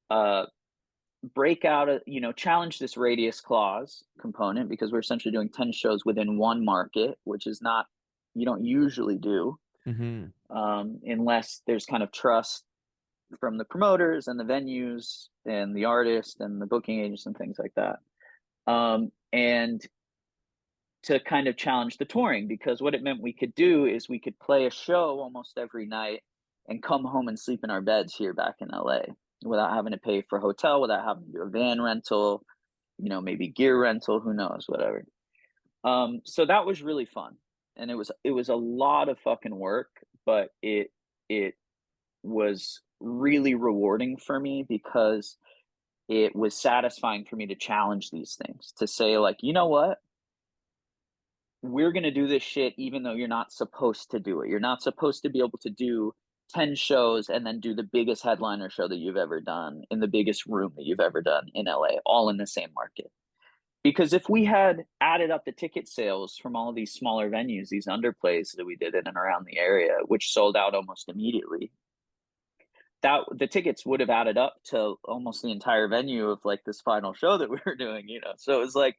uh, break out challenge this radius clause component because we're essentially doing 10 shows within one market, which is not, you don't usually do Hmm. unless there's kind of trust from the promoters and the venues and the artists and the booking agents and things like that. And to kind of challenge the touring because what it meant we could do is we could play a show almost every night and come home and sleep in our beds here back in LA without having to pay for a hotel, without having to do a van rental, maybe gear rental, who knows, whatever. So that was really fun. And it was a lot of fucking work, but it was really rewarding for me because it was satisfying for me to challenge these things, to say like, you know what? We're going to do this shit even though you're not supposed to do it. You're not supposed to be able to do 10 shows and then do the biggest headliner show that you've ever done in the biggest room that you've ever done in LA, all in the same market. Because if we had added up the ticket sales from all of these smaller venues, these underplays that we did in and around the area, which sold out almost immediately, that the tickets would have added up to almost the entire venue of like this final show that we were doing. So it was like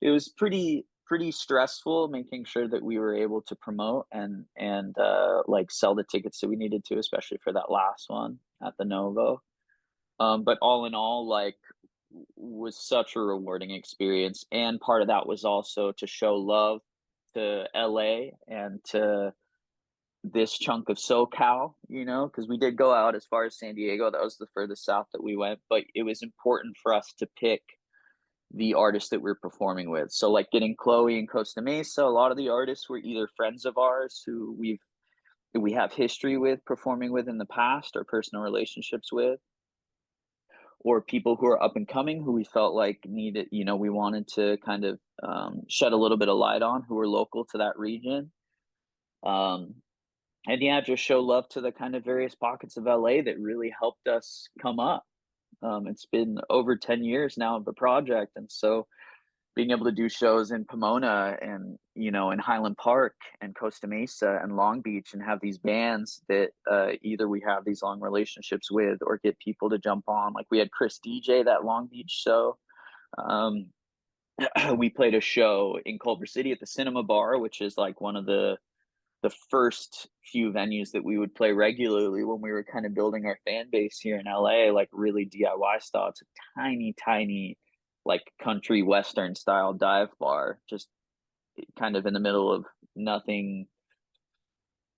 it was pretty stressful making sure that we were able to promote and like sell the tickets that we needed to, especially for that last one at the Novo. But all in all, like was such a rewarding experience, and part of that was also to show love to LA and to this chunk of SoCal, because we did go out as far as San Diego. That was the furthest south that we went, but it was important for us to pick the artists that we're performing with. So like getting Chloe in Costa Mesa, a lot of the artists were either friends of ours who we have history with performing with in the past or personal relationships with, or people who are up and coming who we felt like needed, we wanted to kind of shed a little bit of light on, who were local to that region. Um, And yeah, just show love to the kind of various pockets of LA that really helped us come up. It's been over 10 years now of the project, and so being able to do shows in Pomona and, in Highland Park and Costa Mesa and Long Beach and have these bands that either we have these long relationships with or get people to jump on. Like we had Chris DJ that Long Beach show. Um, we played a show in Culver City at the Cinema Bar, which is like one of the first few venues that we would play regularly when we were kind of building our fan base here in LA, like really DIY style. It's a tiny, tiny, like country western style dive bar, just kind of in the middle of nothing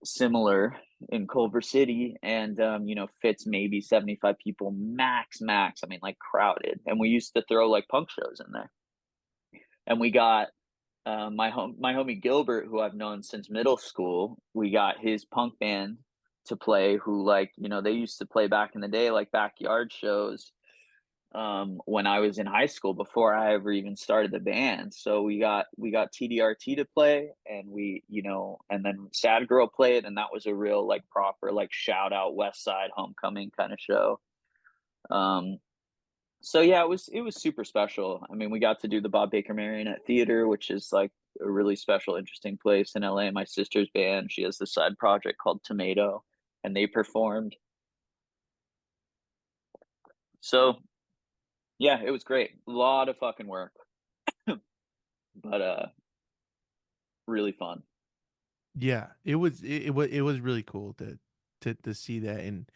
similar in Culver City, and fits maybe 75 people max. I mean, like crowded. And we used to throw like punk shows in there. And we got my homie Gilbert, who I've known since middle school. We got his punk band to play, who like they used to play back in the day, like backyard shows. When I was in high school, before I ever even started the band, so we got TDRT to play, and and then SadGirl played, and that was a real like proper like shout out West Side homecoming kind of show. Um, so yeah, it was super special. I mean, we got to do the Bob Baker Marionette Theater, which is like a really special, interesting place in LA. My sister's band, she has this side project called Tomato, and they performed. So yeah, it was great. A lot of fucking work, but really fun. Yeah, it was really cool to see that and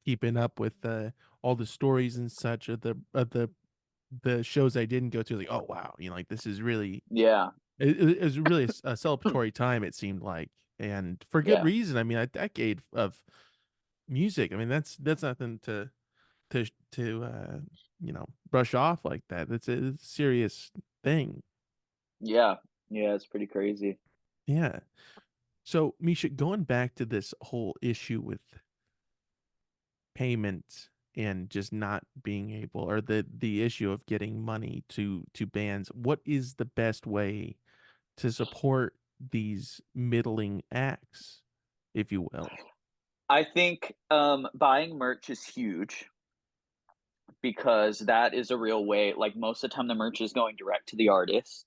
keeping up with all the stories and such of the shows I didn't go to. Like, oh wow, like this is really Yeah, it was really a celebratory time. It seemed like, and for good yeah, reason. I mean, a decade of music. I mean, that's nothing to brush off like that. It's a serious thing. yeah, yeah. It's pretty crazy. Yeah. So, Misha, going back to this whole issue with payment and just not being able, or the issue of getting money to bands, what is the best way to support these middling acts, if you will? I think buying merch is huge because that is a real way. Like most of the time, the merch is going direct to the artist.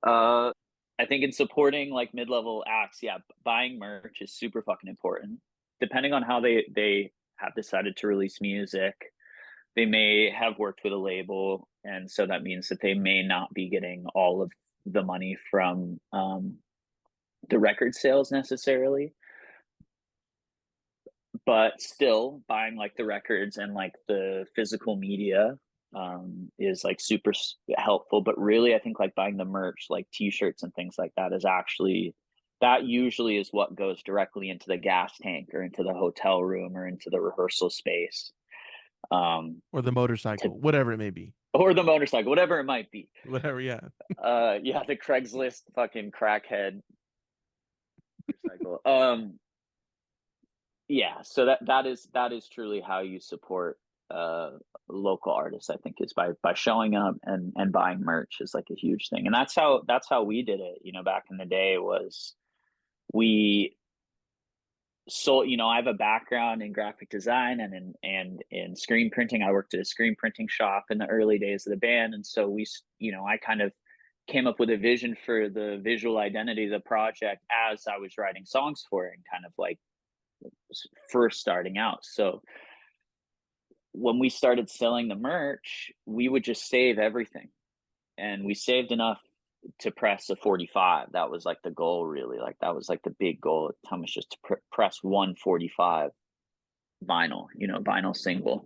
Uh, I think in supporting like mid-level acts, yeah, buying merch is super fucking important. Depending on how they have decided to release music, they may have worked with a label, and so that means that they may not be getting all of the money from the record sales necessarily. But still, buying like the records and like the physical media is like super helpful. But really, I think like buying the merch, like t-shirts and things like that, is actually that usually is what goes directly into the gas tank or into the hotel room or into the rehearsal space, Or the to motorcycle, whatever it may be. or the motorcycle, whatever it might be. Whatever, yeah. Yeah, the Craigslist fucking crackhead motorcycle. Yeah, so that is truly how you support uh local artists. I think is by showing up and buying merch is like a huge thing. And that's how we did it, back in the day. Was we So, I have a background in graphic design and in screen printing. I worked at a screen printing shop in the early days of the band, and so I kind of came up with a vision for the visual identity of the project as I was writing songs for it, and kind of like first starting out. So when we started selling the merch, we would just save everything, and we saved enough to press a 45. That was like the goal, really. Like that was like the big goal at the time, was just to press 145 vinyl, vinyl single.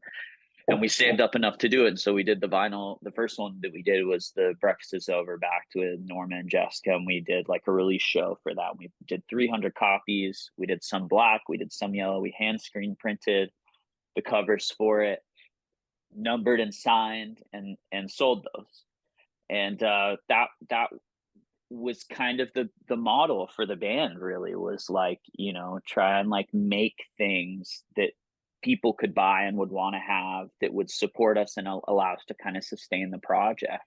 And we saved up enough to do it. So we did the vinyl. The first one that we did was the Breakfast is Over, backed with Norma and Jessica. And we did like a release show for that. We did 300 copies. We did some black, we did some yellow. We hand screen printed the covers for it, numbered and signed, and sold those. And that was kind of the model for the band, really. Was like, try and like make things that people could buy and would want to have, that would support us and allow us to kind of sustain the project.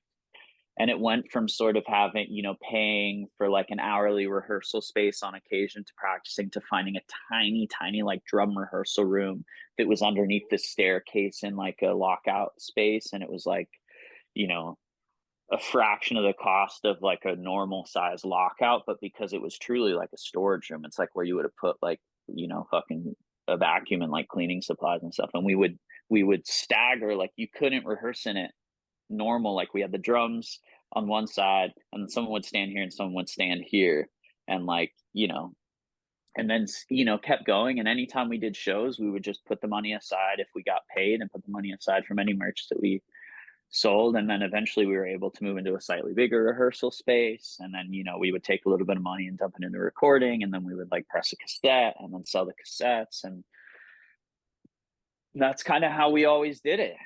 And it went from sort of having, paying for like an hourly rehearsal space on occasion to practicing, to finding a tiny, tiny like drum rehearsal room that was underneath the staircase in like a lockout space. And it was like, you know, a fraction of the cost of like a normal size lockout, but because it was truly like a storage room, it's like where you would have put like, fucking a vacuum and like cleaning supplies and stuff. And we would stagger, like you couldn't rehearse in it normal. Like we had the drums on one side, and then someone would stand here and someone would stand here, and like, and then kept going. And anytime we did shows, we would just put the money aside if we got paid, and put the money aside from any merch that we sold. And then eventually we were able to move into a slightly bigger rehearsal space, and then we would take a little bit of money and dump it into recording, and then we would like press a cassette and then sell the cassettes. And that's kind of how we always did it,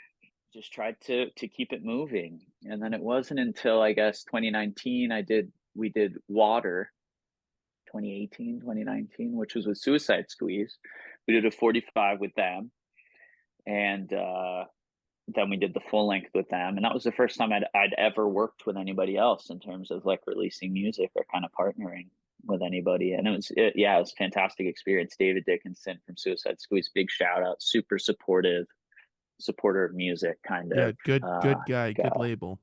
just tried to keep it moving. And then it wasn't until I guess 2019 we did Water, 2018, 2019, which was with Suicide Squeeze. We did a 45 with them, and then we did the full length with them, and that was the first time I'd ever worked with anybody else in terms of like releasing music or kind of partnering with anybody. And it was a fantastic experience. David Dickinson from Suicide Squeeze, big shout out, super supporter of music, kind Yeah, of good guy, good guy. label.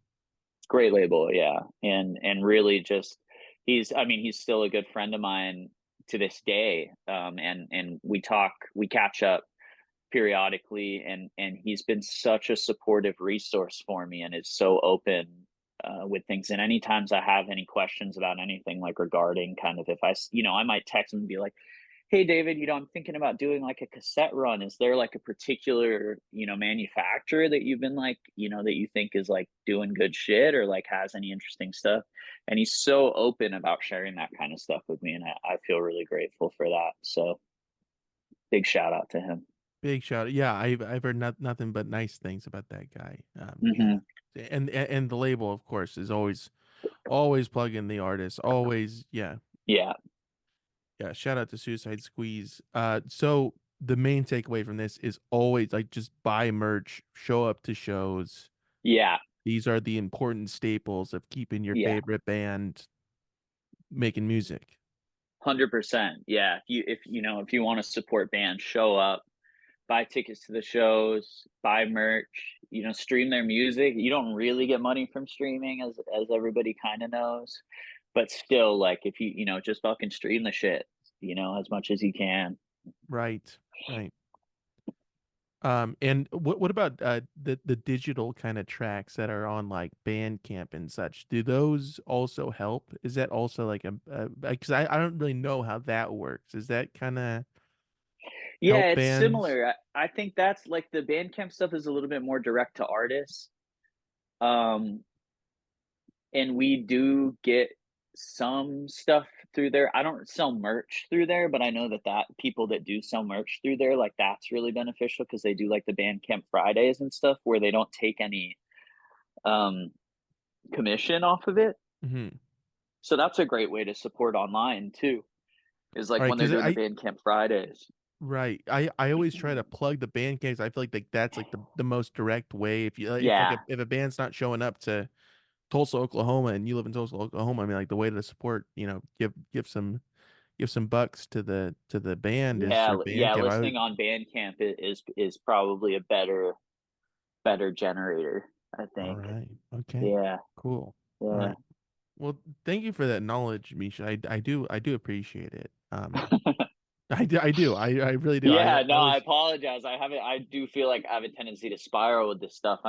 Great label, yeah. And really just he's still a good friend of mine to this day. And we catch up periodically, and he's been such a supportive resource for me, and is so open with things. And any times I have any questions about anything, like regarding kind of, if I might text him and be like, hey David, I'm thinking about doing like a cassette run. Is there like a particular, manufacturer that you've been like, that you think is like doing good shit, or like has any interesting stuff? And he's so open about sharing that kind of stuff with me, and I feel really grateful for that. So big shout out to him. Big shout. Yeah, I've heard nothing but nice things about that guy. Hmm. And the label, of course, is always plugging the artist. Always, yeah, Yeah. yeah. Shout out to Suicide Squeeze. So the main takeaway from this is always like just buy merch, show up to shows. Yeah. These are the important staples of keeping your Yeah. favorite band making music. 100%. Yeah. If you want to support bands, show up, buy tickets to the shows, buy merch, stream their music. You don't really get money from streaming, as everybody kind of knows. But still, like, if just fucking stream the shit, as much as you can. Right, right. And what about the digital kind of tracks that are on like Bandcamp and such? Do those also help? Is that also like a because I don't really know how that works. Is that kind of Yeah, help it's bands? similar. I think that's like the Bandcamp stuff is a little bit more direct to artists. Um, and we do get some stuff through there. I don't sell merch through there, but I know that people that do sell merch through there, like that's really beneficial, because they do like the Bandcamp Fridays and stuff where they don't take any um commission off of it. Hmm. So that's a great way to support online too. Is All like right, when they're because doing the I Bandcamp Fridays. right I always try to plug the Bandcamps. I feel like that's like the most direct way. If you if like Yeah. if a band's not showing up to Tulsa, Oklahoma, and you live in Tulsa, Oklahoma, I mean, like the way to support, give some bucks to the band is Yeah, through yeah, Bandcamp. I listening would, on Bandcamp is probably a better generator, I all think. right, okay, Yeah. cool, all Yeah. right. Well, thank you for that knowledge, Misha. I do appreciate it. I do. I really do. Yeah, no, I I always apologize. I do feel like I have a tendency to spiral with this stuff.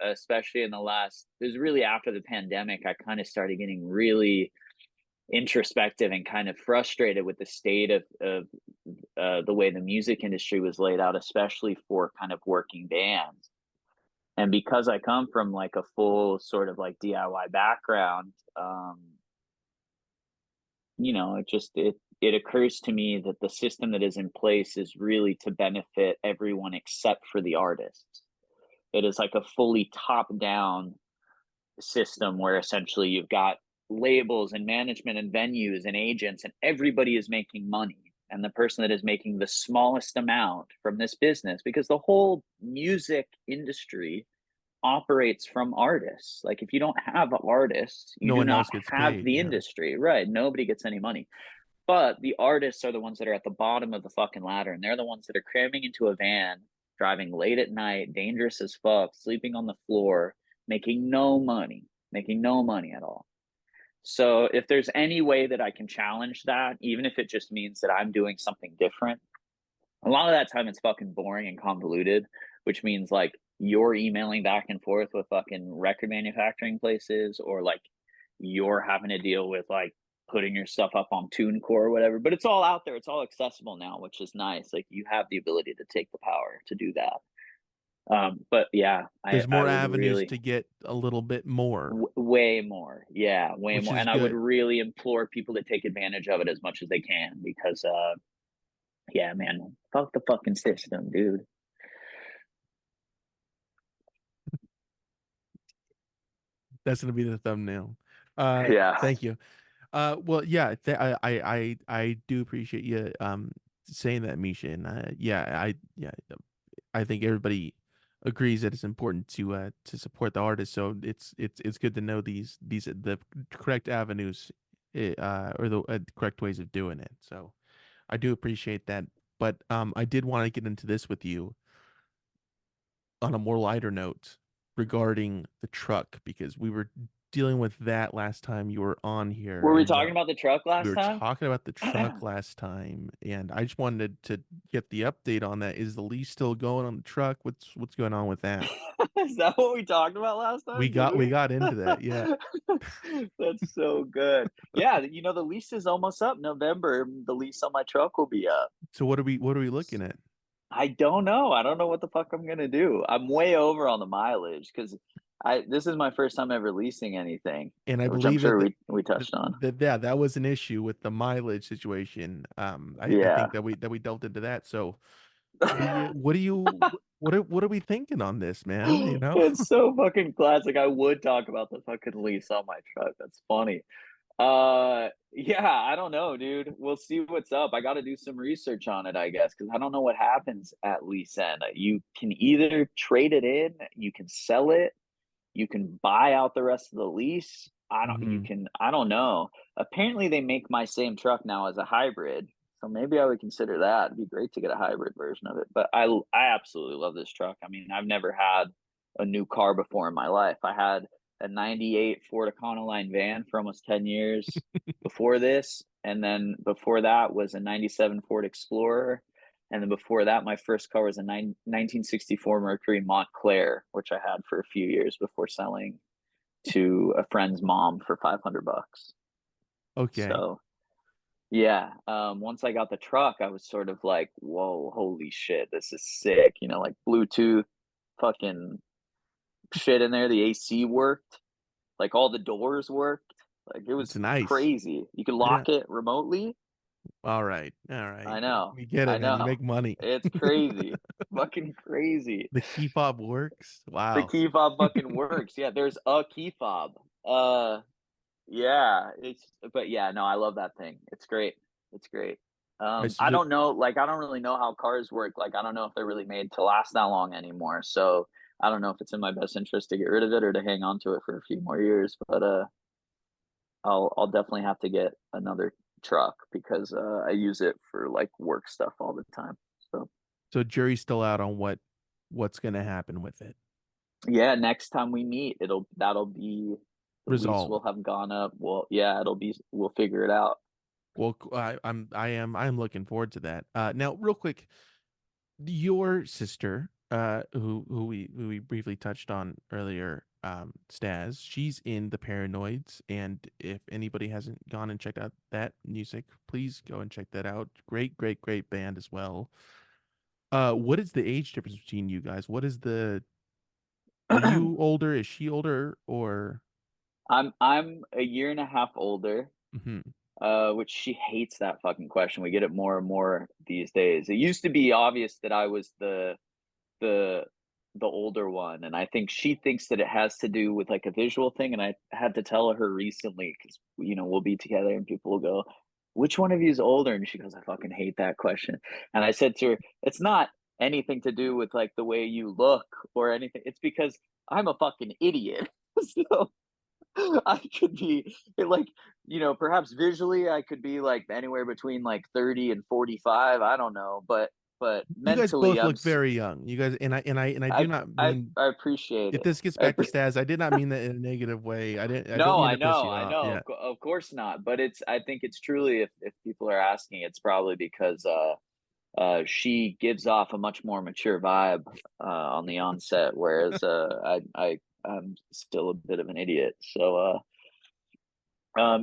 Especially in it was really after the pandemic, I kind of started getting really introspective and kind of frustrated with the state of the way the music industry was laid out, especially for kind of working bands. And because I come from like a full sort of like DIY background, it occurs to me that the system that is in place is really to benefit everyone except for the artists. It is like a fully top down system where essentially you've got labels and management and venues and agents, and everybody is making money. And the person that is making the smallest amount from this business, because the whole music industry operates from artists. Like if you don't have artists, you No do one not else gets have paid. the Yeah. industry, right? Nobody gets any money. But the artists are the ones that are at the bottom of the fucking ladder, and they're the ones that are cramming into a van, driving late at night, dangerous as fuck, sleeping on the floor, making no money at all. So if there's any way that I can challenge that, even if it just means that I'm doing something different, a lot of that time it's fucking boring and convoluted, which means like you're emailing back and forth with fucking record manufacturing places, or like you're having to deal with like putting your stuff up on TuneCore or whatever. But it's all out there, it's all accessible now, which is nice. Like you have the ability to take the power to do that. But yeah, There's I more would avenues really to get a little bit more, way more, yeah, way which more, is and I would good. really implore people to take advantage of it as much as they can, because yeah, man, fuck the fucking system, dude. That's gonna be the thumbnail. Yeah. Thank you. Well, yeah, I do appreciate you saying that, Misha, and I think everybody agrees that it's important to support the artist. So it's good to know these the correct avenues, or the correct ways of doing it. So I do appreciate that. But I did want to get into this with you on a more lighter note regarding the truck, because we were dealing with that last time you were on here, Were we and talking about the truck we last were time? talking about the truck last time, and I just wanted to get the update on that. Is the lease still going on the truck? What's going on with that? Is that what we talked about last We time? Did got we we? got into that, yeah. That's so good. Yeah, the lease is almost up. November, the lease on my truck will be up. So what are we looking at? I don't know. I don't know what the fuck I'm gonna do. I'm way over on the mileage because I this is my first time ever leasing anything, And I which I'm believe that sure we that touched on. yeah, that was an issue with the mileage situation. I think Yeah. that we delved into that. So what are we thinking on this, man? You know? It's so fucking classic. I would talk about the fucking lease on my truck. That's funny. Yeah, I don't know, dude. We'll see what's up. I got to do some research on it, I guess, because I don't know what happens at lease end. You can either trade it in, you can sell it, you can buy out the rest of the lease. Hmm. I don't know. Apparently they make my same truck now as a hybrid. So maybe I would consider that. It'd be great to get a hybrid version of it. But I absolutely love this truck. I mean, I've never had a new car before in my life. I had a 98 Ford Econoline van for almost 10 years before this, and then before that was a 97 Ford Explorer, and then before that, my first car was a 1964 Mercury Montclair, which I had for a few years before selling to a friend's mom for $500. Okay. So yeah, once I got the truck, I was sort of like, whoa, holy shit, this is sick. Like Bluetooth, fucking shit in there. The AC worked, like all the doors worked. Like it It's was nice. crazy. You could Yeah. lock it remotely. All right. All right. I know, We get it, I man. You know. make money. It's crazy, fucking crazy. The key fob works. The Wow. key fob fucking works. Yeah, there's a key fob. Yeah, but yeah, no, I love that thing. It's great. It's great. I I so, don't know, like I don't really know how cars work. Like I don't know if they're really made to last that long anymore. So I don't know if it's in my best interest to get rid of it or to hang on to it for a few more years. But I'll definitely have to get another truck because I use it for like work stuff all the time. So so jury's still out on what's gonna happen with it. yeah, next time we meet, that'll be the lease will Resolved. have gone up. Well, yeah, we'll figure it out. Well, I'm looking forward to that. Now, real quick, your sister, who we briefly touched on earlier, Staz, she's in the Paranoids, and if anybody hasn't gone and checked out that music, please go and check that out. Great, great, great band as well. What is the age difference between you guys? Are you older? Is she older? Or I'm a year and a half older, mhm. which she hates that fucking question. We get it more and more these days. It used to be obvious that I was the the older one, and I think she thinks that it has to do with like a visual thing. And I had to tell her recently because we'll be together and people will go, "Which one of you is older?" And she goes, "I fucking hate that question." And I said to her, "It's not." anything to do with like the way you look or anything. It's because I'm a fucking idiot. So I could be like, perhaps visually I could be like anywhere between like 30 and 45. I don't know, but You guys mentally both look very young. You guys, and I do I not I mean, I appreciate if it. this gets I back to Staz, I did not mean that in a negative way. I don't No, mean I to piss know, you I off. know. Yeah. Of course not. But I think it's truly, if people are asking, it's probably because she gives off a much more mature vibe on the onset, whereas I'm still a bit of an idiot. So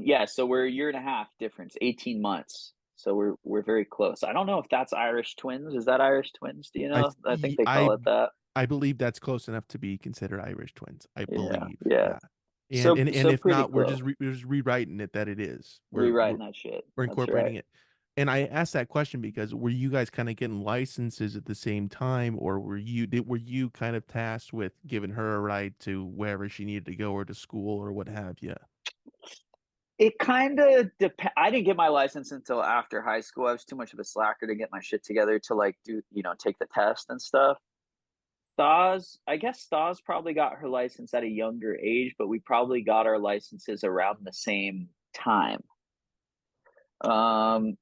yeah, so we're a year and a half difference, 18 months. So we're very close. I don't know if that's Irish twins. Is that Irish twins? Do you I know? I think th- they call it that. I believe that's close enough to be considered Irish twins. I Yeah, believe. yeah. Yeah. And So and so if pretty not, close. we're just rewriting it that it is. Rewriting that shit. We're That's right. incorporating it. And I asked that question because were you guys kind of getting licenses at the same time, or were you kind of tasked with giving her a ride to wherever she needed to go or to school or what have you? It kind of depends. I didn't get my license until after high school. I was too much of a slacker to get my shit together to like do, take the test and stuff. I guess Stas probably got her license at a younger age, but we probably got our licenses around the same time. Um,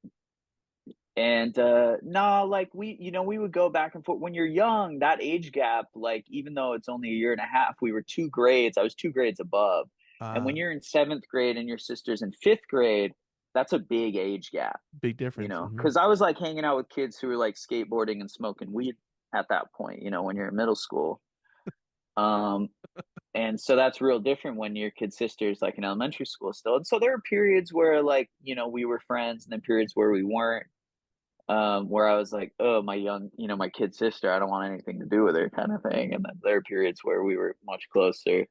and no, like we would go back and forth when you're young, that age gap, like even though it's only a year and a half, we were 2 grades. I was 2 grades above. And Uh, when you're in seventh grade and your sister's in fifth grade, that's a big age gap, Big difference. because I was like hanging out with kids who were like skateboarding and smoking weed at that point, when you're in middle school. Um, and so that's real different when your kid sister is like in elementary school still. And so there are periods where like, we were friends and then periods where we weren't, where I was like, oh, my young, my kid sister, I don't want anything to do with her kind of thing. And then there are periods where we were much closer.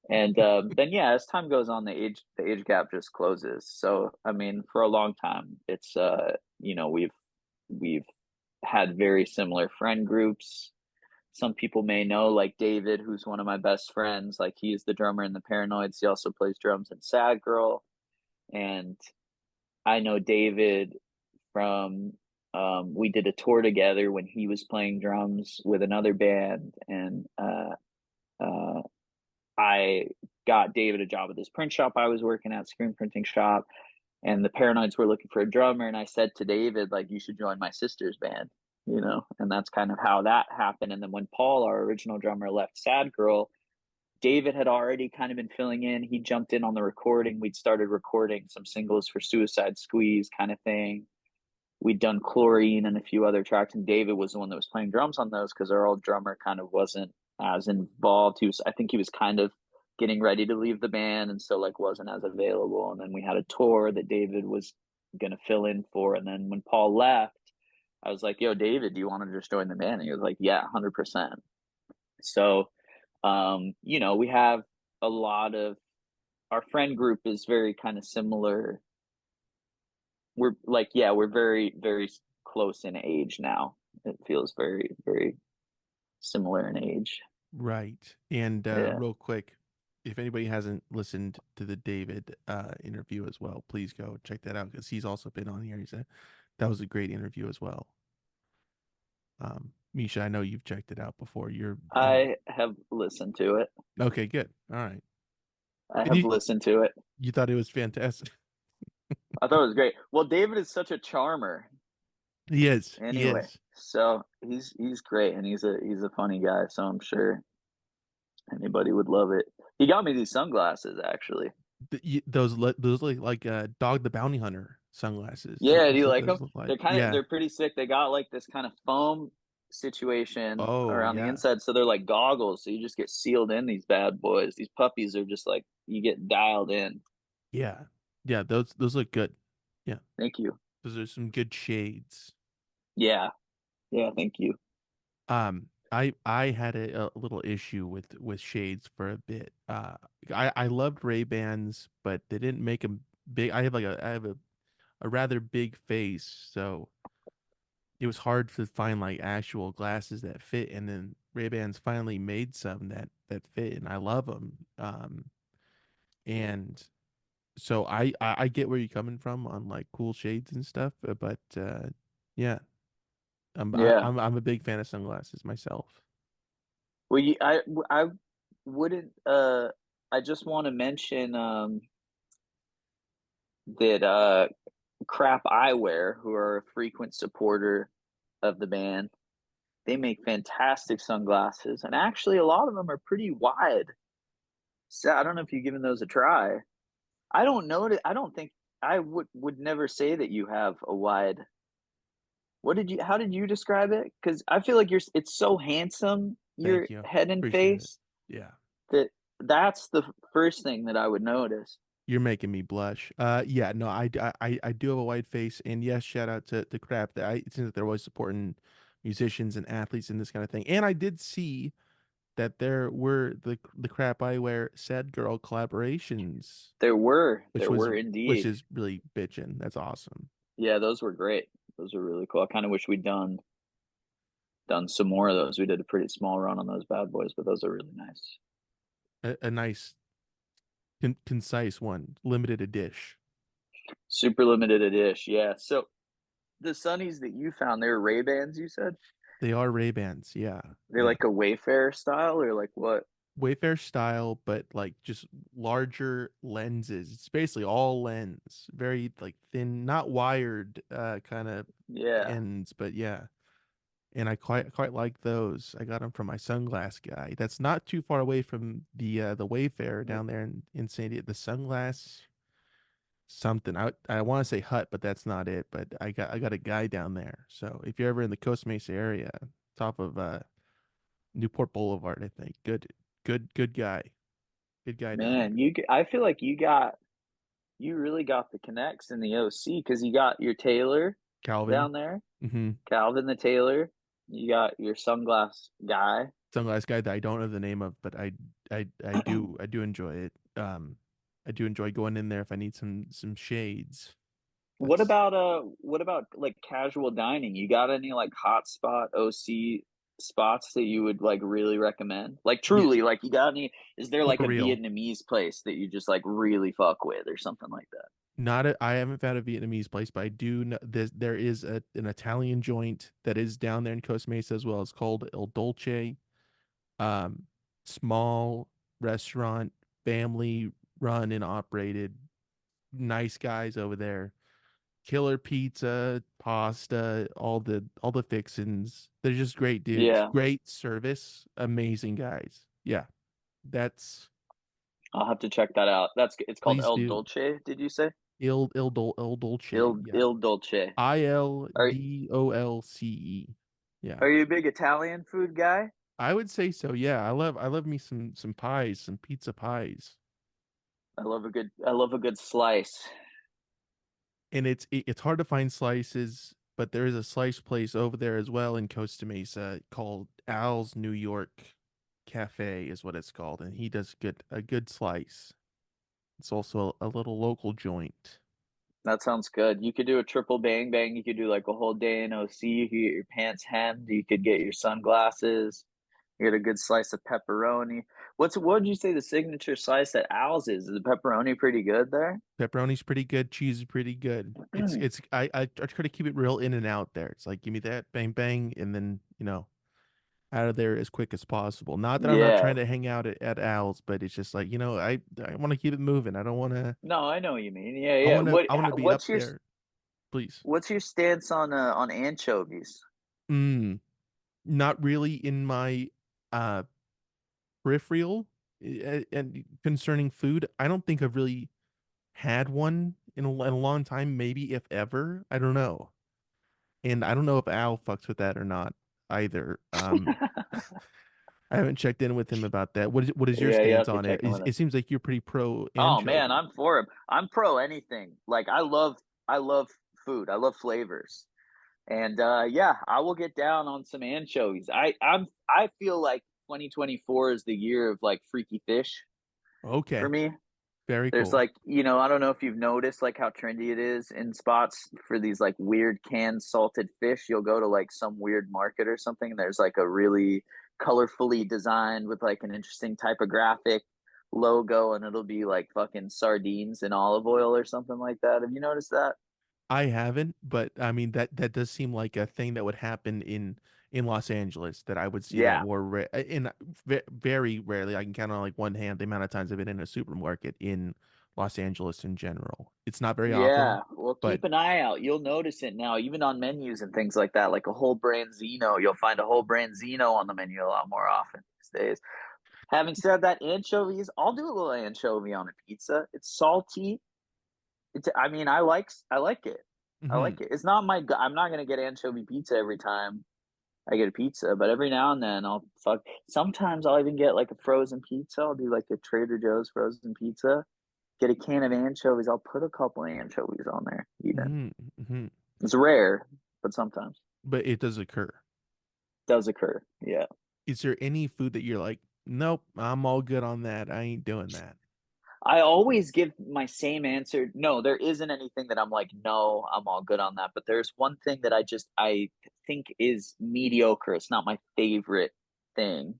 And then yeah, as time goes on, the age gap just closes. So I mean, for a long time, it's we've had very similar friend groups. Some people may know, like David, who's one of my best friends. Like he's the drummer in the Paranoids. He also plays drums in SadGirl. And I know David from we did a tour together when he was playing drums with another band, and uh, I got David a job at this print shop I was working at, screen printing shop, and the Paranoids were looking for a drummer, and I said to David, like, you should join my sister's band, and that's kind of how that happened. And then when Paul, our original drummer, left Sad Girl, David had already kind of been filling in. He jumped in on the recording. We'd started recording some singles for Suicide Squeeze kind of thing. We'd done Chlorine and a few other tracks, and David was the one that was playing drums on those because our old drummer kind of wasn't as involved. I think he was kind of getting ready to leave the band, and so like wasn't as available. And then we had a tour that David was gonna fill in for, and then when Paul left, I was like, "Yo, David, do you want to just join the band?" And he was like, "Yeah, 100%." So, we have a lot of our friend group is very kind of similar. We're like, yeah, we're very, very close in age now. It feels very, very similar in age. Right. And Yeah. real quick, if anybody hasn't listened to the David interview as well, please go check that out because he's also been on here. That was a great interview as well. Misha, I know you've checked it out before. I have listened to it. Okay, good. All right. I And have listened to it. you thought it was fantastic. I thought it was great. Well, David is such a charmer He is. He anyway. is. So he's great, and he's a funny guy, so I'm sure anybody would love it. He got me these sunglasses actually. Those like Dog the Bounty Hunter sunglasses. Yeah, do That's you what like those them? look like. They're Yeah. pretty sick. They got like this kind of foam situation Oh, around the yeah. inside, so they're like goggles. So you just get sealed in these bad boys. These puppies are just like you get dialed in. Yeah. Yeah, those look good. Yeah. Thank you. Those are some good shades. Yeah, yeah, thank you. I had a little issue with shades for a bit. I loved Ray-Bans, but they didn't make them big. I have a rather big face, so it was hard to find like actual glasses that fit. And then Ray-Bans finally made some that fit, and I love them. And so I get where you're coming from on like cool shades and stuff, but yeah. Yeah. I'm a big fan of sunglasses myself. Well, I wouldn't. I just want to mention that Crap Eyewear, who are a frequent supporter of the band, they make fantastic sunglasses, and actually a lot of them are pretty wide. So I don't know if you've given those a try. I don't know. I don't think I would never say that you have a wide. What did you? How did you describe it? Because I feel like it's so handsome, your Thank you. head and Appreciate it. face, Yeah. that that's the first thing that I would notice. You're making me blush. Yeah, no, I do have a white face, and yes, shout out to Crap. That it seems like they're always supporting musicians and athletes and this kind of thing. And I did see that there were the Crap Eyewear SadGirl collaborations, There were which indeed. is really bitchin'. That's awesome. Yeah, those were great. Those were really cool. I kind of wish we'd done some more of those. We did a pretty small run on those bad boys, but those are really nice. A nice, concise one, limited a dish. Super limited edition. Yeah. So the Sunnies that you found, they're Ray-Bans, you said? They are Ray-Bans, yeah, They're yeah. like a Wayfair style or like what? Wayfair style, but like just larger lenses. It's basically all lens, very like thin, not wired kind of Yeah. ends, but yeah. And I quite like those. I got them from my sunglass guy. That's not too far away from the Wayfair down there in San Diego. The sunglass something. I want to say Hut, but that's not it. But I got a guy down there. So if you're ever in the Costa Mesa area, top of Newport Boulevard, I think. Good guy. Good guy down Man, there. I feel like you really got the connects in the OC because you got your Taylor Calvin. down there, Mm-hmm. Calvin the Taylor. You got your sunglass guy. Sunglass guy that I don't know the name of, but I do enjoy it. I do enjoy going in there if I need some shades. That's What about like casual dining? You got any like hotspot OC spots that you would like really recommend? Like yeah, truly, like you got any, is there like for a real. Vietnamese place that you just like really fuck with or something like that? I haven't found a Vietnamese place, but I do know there is an Italian joint that is down there in Costa Mesa as well. It's called Il Dolce. Um, Small restaurant, family run and operated. Nice guys over there. Killer pizza, pasta, all the fixins. They're just great dudes. Yeah, Great service, amazing guys. Yeah, that's I'll have to check that out. It's called please El do. Dolce, did you say? Il Dolce. Yeah. Il Dolce. Are ILDOLCE. Yeah. are you a big Italian food guy? I would say so. Yeah. I love me some pies, some pizza pies. I love a good slice. And it's hard to find slices, but there is a slice place over there as well in Costa Mesa called Al's New York Cafe is what it's called, and he does a good slice. It's also a little local joint. That sounds good. You could do a triple bang bang. You could do like a whole day in OC. You could get your pants hemmed. You could get your sunglasses. You get a good slice of pepperoni. What would you say the signature slice at Al's is? Is the pepperoni pretty good there? Pepperoni's pretty good, cheese is pretty good. I try to keep it real in and out there. It's like give me that bang bang and then, out of there as quick as possible. Not that I'm not Yeah. trying to hang out at Al's, but it's just like, I want to keep it moving. No, I know what you mean. Yeah, yeah. I want to be up there, please. What's your stance on anchovies? Mm, not really in my uh peripheral and concerning food. I don't think I've really had one in a long time, maybe if ever. I don't know. And I don't know if Al fucks with that or not either. I haven't checked in with him about that. What is your Yeah, you stance have to on it? check in with It him. seems like you're pretty pro Oh man, anchovy. I'm for him. I'm pro anything. Like I love food. I love flavors. And yeah, I will get down on some anchovies. I feel like 2024 is the year of like freaky fish for Okay, me. very There's cool. like, I don't know if you've noticed like how trendy it is in spots for these like weird canned salted fish. You'll go to like some weird market or something, and there's like a really colorfully designed with like an interesting typographic logo, and it'll be like fucking sardines in olive oil or something like that. Have you noticed that? I haven't, but I mean that does seem like a thing that would happen in Los Angeles, that I would see that Yeah. more in very rarely. I can count on like one hand the amount of times I've been in a supermarket in Los Angeles in general. It's not very often, Yeah, well, but keep an eye out. You'll notice it now, even on menus and things like that, like a whole branzino. You'll find a whole branzino on the menu a lot more often these days. Having said that, anchovies, I'll do a little anchovy on a pizza. It's salty. I mean, I like it. I mhm. like it. It's not my. I'm not gonna get anchovy pizza every time I get a pizza, but every now and then I'll fuck. Sometimes I'll even get like a frozen pizza. I'll do like a Trader Joe's frozen pizza. Get a can of anchovies. I'll put a couple of anchovies on there. Even Mhm. Mhm. it's rare, but sometimes But it does occur. does occur. Yeah. Is there any food that you're like, nope, I'm all good on that. I ain't doing that. I always give my same answer. No, there isn't anything that I'm like, no, I'm all good on that. But there's one thing that I think is mediocre. It's not my favorite thing,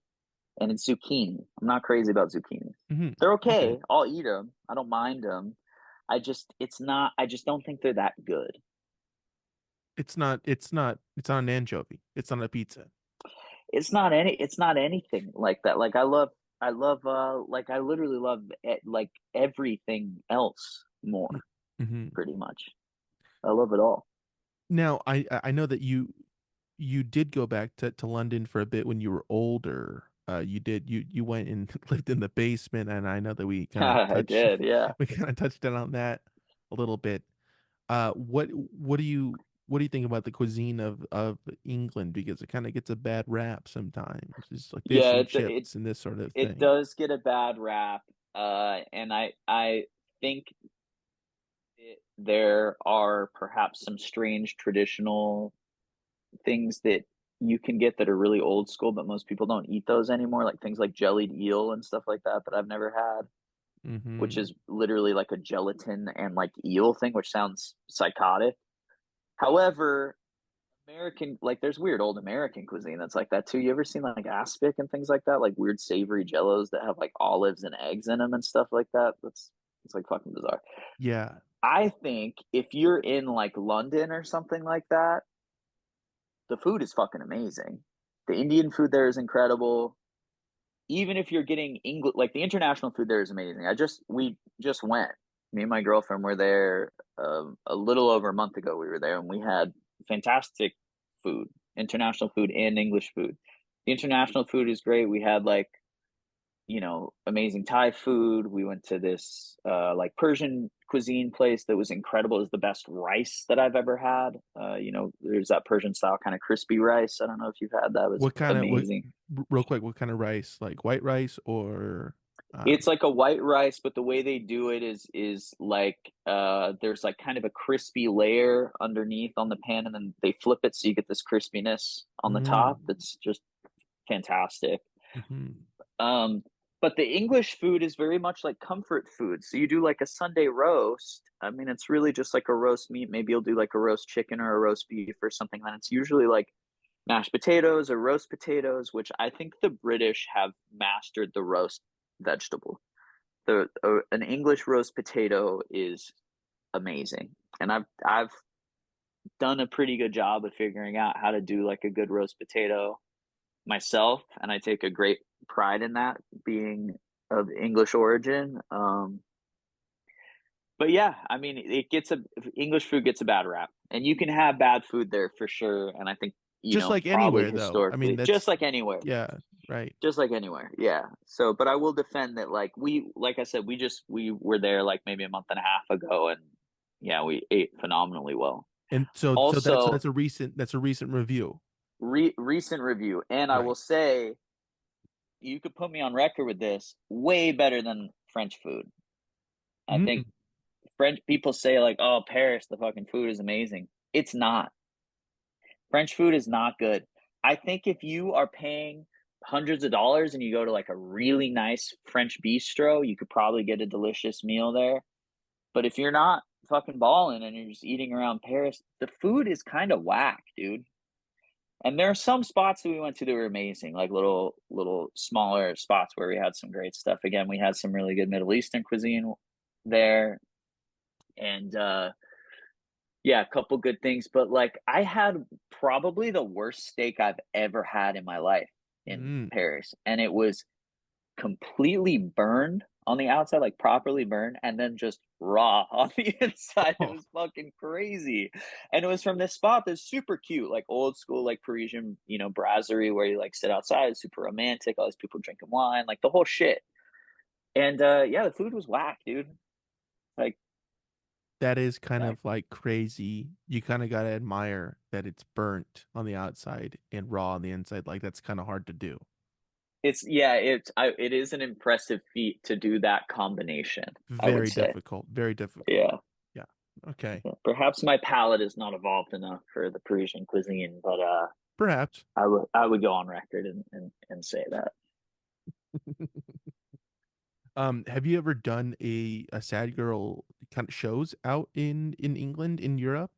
and it's zucchini. I'm not crazy about zucchini. Mhm. They're Okay. okay. I'll eat them. I don't mind them. It's not. I just don't think they're that good. It's not an anchovy. It's not a pizza. It's not anything like that. Like I love like I literally love like everything else more, Mm-hmm. pretty much. I love it all. Now, I know that you did go back to London for a bit when you were older. You went and lived in the basement, and I know that we kind of I touched did, yeah. we kind of touched on that a little bit. What do you think about the cuisine of England? Because it kind of gets a bad rap sometimes. It's like fish Yeah, and chips and this sort of it thing. does get a bad rap. And I think there are perhaps some strange traditional things that you can get that are really old school, but most people don't eat those anymore, like things like jellied eel and stuff like that that I've never had, which Mm-hmm. is literally like a gelatin and like eel thing, which sounds psychotic. However, American, like there's weird old American cuisine that's like that too. You ever seen like aspic and things like that, like weird savory jellos that have like olives and eggs in them and stuff like that? That's it's like fucking bizarre. Yeah. I think if you're in like London or something like that, the food is fucking amazing. The Indian food there is incredible. Even if you're getting English, like the international food there is amazing. We just went. Me and my girlfriend were there a little over a month ago. We were there and we had fantastic food, international food and English food. The international food is great. We had like amazing Thai food. We went to this like Persian cuisine place that was incredible. It was the best rice that I've ever had. There's that Persian style kind of crispy rice. I don't know if you've had that. It was What amazing. real quick, what kind of rice? Like white rice or It's um like a white rice, but the way they do it is like there's like kind of a crispy layer underneath on the pan, and then they flip it so you get this crispiness on the top. mm, That's just fantastic. mhm. Um, but the English food is very much like comfort food. So you do like a Sunday roast. I mean, it's really just like a roast meat. Maybe you'll do like a roast chicken or a roast beef or something. And it's usually like mashed potatoes or roast potatoes, which I think the British have mastered the roast vegetable. An English roast potato is amazing, and I've done a pretty good job of figuring out how to do like a good roast potato myself, and I take a great pride in that, being of English origin. But yeah, I mean, it gets a English food gets a bad rap, and you can have bad food there for sure. And I think Just like probably anywhere though. I mean, historically, that's yeah, right. just like anywhere, yeah. So, but I will defend that. Like I said, we were there like maybe a month and a half ago, and yeah, we ate phenomenally well. And so Also, that's a recent review. recent review, and I will Right. say you could put me on record with this, way better than French food. I Mm, think French people say like, "Oh, Paris, the fucking food is amazing." It's not. French food is not good. I think if you are paying hundreds of dollars and you go to like a really nice French bistro, you could probably get a delicious meal there. But if you're not fucking balling and you're just eating around Paris, the food is kind of whack, dude. And there are some spots that we went to that were amazing, like little smaller spots where we had some great stuff. Again, we had some really good Middle Eastern cuisine there, and Yeah, a couple good things, but, like, I had probably the worst steak I've ever had in my life in Mm. Paris, and it was completely burned on the outside, like, properly burned, and then just raw on the inside. It Oh, was fucking crazy, and it was from this spot that's super cute, like, old school, like, Parisian, brasserie where you, like, sit outside, super romantic, all these people drinking wine, like, the whole shit, and, yeah, the food was whack, dude, like, that is kind like of, like, crazy. You kinda gotta admire that it's burnt on the outside and raw on the inside, like, that's kinda hard to do. it is an impressive feat to do that combination, I would Very say. difficult, very difficult. Yeah. Yeah. Okay. Yeah. Perhaps my palate is not evolved enough for the Parisian cuisine, but, Perhaps. I would go on record and say that. Have you ever done a Sad Girl kind of shows out in England, in Europe?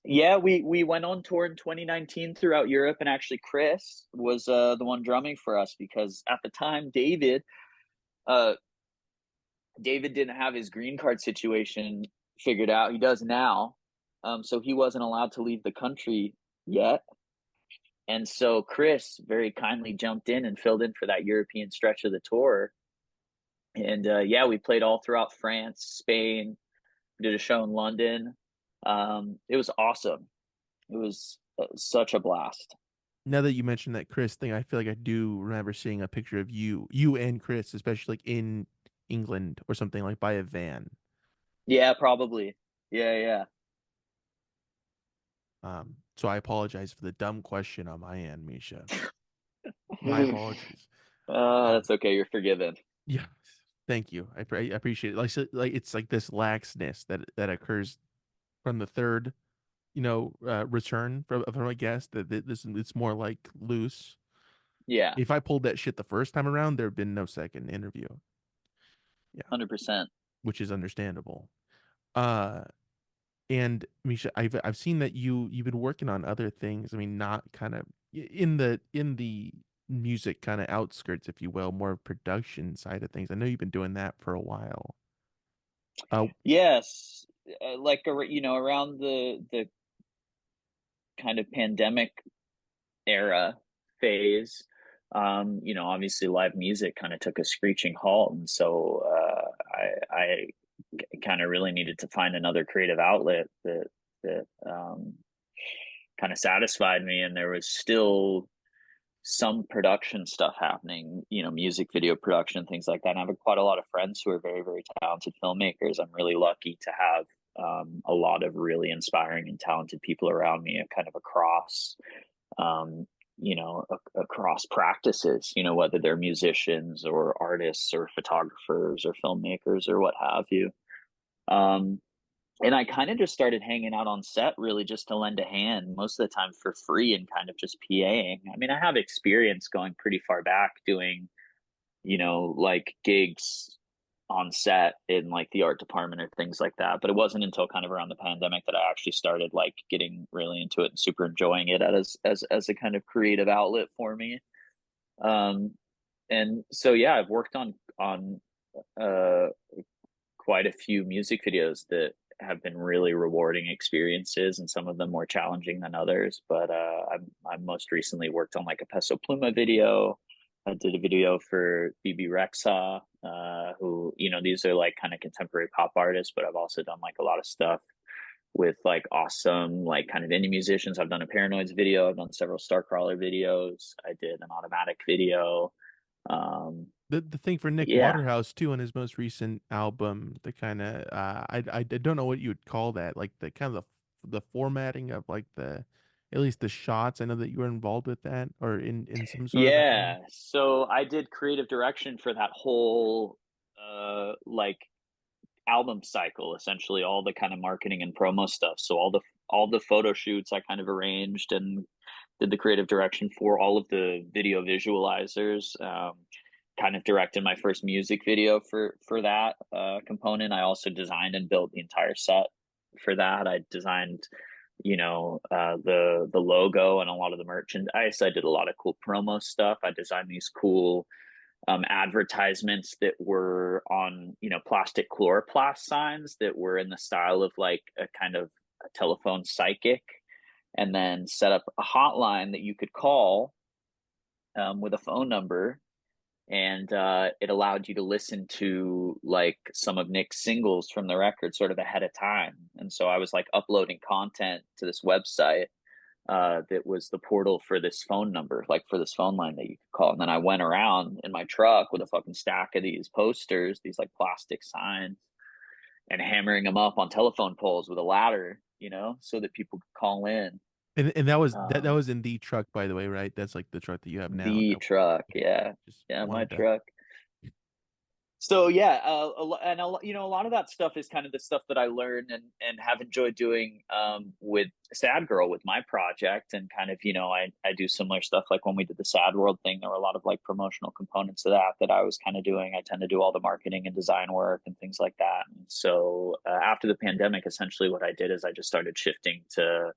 Yeah, we went on tour in 2019 throughout Europe, and actually Chris was, the one drumming for us because at the time, uh David didn't have his green card situation figured out. He does now. So he wasn't allowed to leave the country yet. And so Chris very kindly jumped in and filled in for that European stretch of the tour. And yeah, we played all throughout France, Spain, did a show in London. It was awesome. It was such a blast. Now that you mentioned that Chris thing, I feel like I do remember seeing a picture of you and Chris, especially like in England or something like by a van. Yeah, probably. Yeah, yeah. So I apologize for the dumb question on my end, Misha. My apologies. Um, That's okay. You're forgiven. yeah, thank you. I appreciate it. Like, so, like it's like this laxness that occurs from the third, return from a guest that this it's more like loose. Yeah, If I pulled that shit the first time around, there had been no second interview. Yeah, 100%. which is understandable. Uh, and Misha, I've seen that you've been working on other things. I mean, not kind of in the music kind of outskirts, if you will, more production side of things. I know you've been doing that for a while. Uh, Yes, like around the kind of pandemic era phase, obviously live music kind of took a screeching halt, and so I kind of really needed to find another creative outlet that kind of satisfied me, and there was still some production stuff happening, music video production, things like that. And I have quite a lot of friends who are very, very talented filmmakers. I'm really lucky to have a lot of really inspiring and talented people around me, kind of um, across practices, whether they're musicians or artists or photographers or filmmakers or what have you. Um, and I kind of just started hanging out on set really just to lend a hand, most of the time for free and kind of just PAing. I mean, I have experience going pretty far back doing, like gigs on set in like the art department or things like that. But it wasn't until kind of around the pandemic that I actually started like getting really into it and super enjoying it as a kind of creative outlet for me. Um, and so yeah, I've worked on uh quite a few music videos that have been really rewarding experiences, and some of them more challenging than others. But I most recently worked on like a Peso Pluma video. I did a video for BB Rexa, who these are like kind of contemporary pop artists, but I've also done like a lot of stuff with like awesome like kind of indie musicians. I've done a Paranoids video. I've done several Starcrawler videos. I did an Automatic video. Um, the thing for Nick yeah, Waterhouse too on his most recent album, the kind of I don't know what you would call that, like the kind of the formatting of like the at least the shots. I know that you were involved with that or in some sort of Yeah. So I did creative direction for that whole like album cycle, essentially all the kind of marketing and promo stuff. So all the photo shoots I kind of arranged and did the creative direction for all of the video visualizers. Kind of directed my first music video for that component. I also designed and built the entire set for that. I designed the logo and a lot of the merchandise. I did a lot of cool promo stuff. I designed these cool advertisements that were on plastic chloroplast signs that were in the style of like a kind of a telephone psychic, and then set up a hotline that you could call with a phone number, and it allowed you to listen to like some of Nick's singles from the record sort of ahead of time. And so I was like uploading content to this website that was the portal for this phone number, like for this phone line that you could call. And then I went around in my truck with a fucking stack of these posters, these like plastic signs, and hammering them up on telephone poles with a ladder, so that people could call in. And that Um, was in the truck, by the way, right? That's like the truck that you have now. the That truck, yeah, just yeah, my wanted to. truck. So yeah, a lot of that stuff is kind of the stuff that I learned and have enjoyed doing with SadGirl with my project, and kind of I do similar stuff like when we did the Sad World thing. There were a lot of like promotional components of that I was kind of doing. I tend to do all the marketing and design work and things like that. And so after the pandemic, essentially what I did is I just started shifting to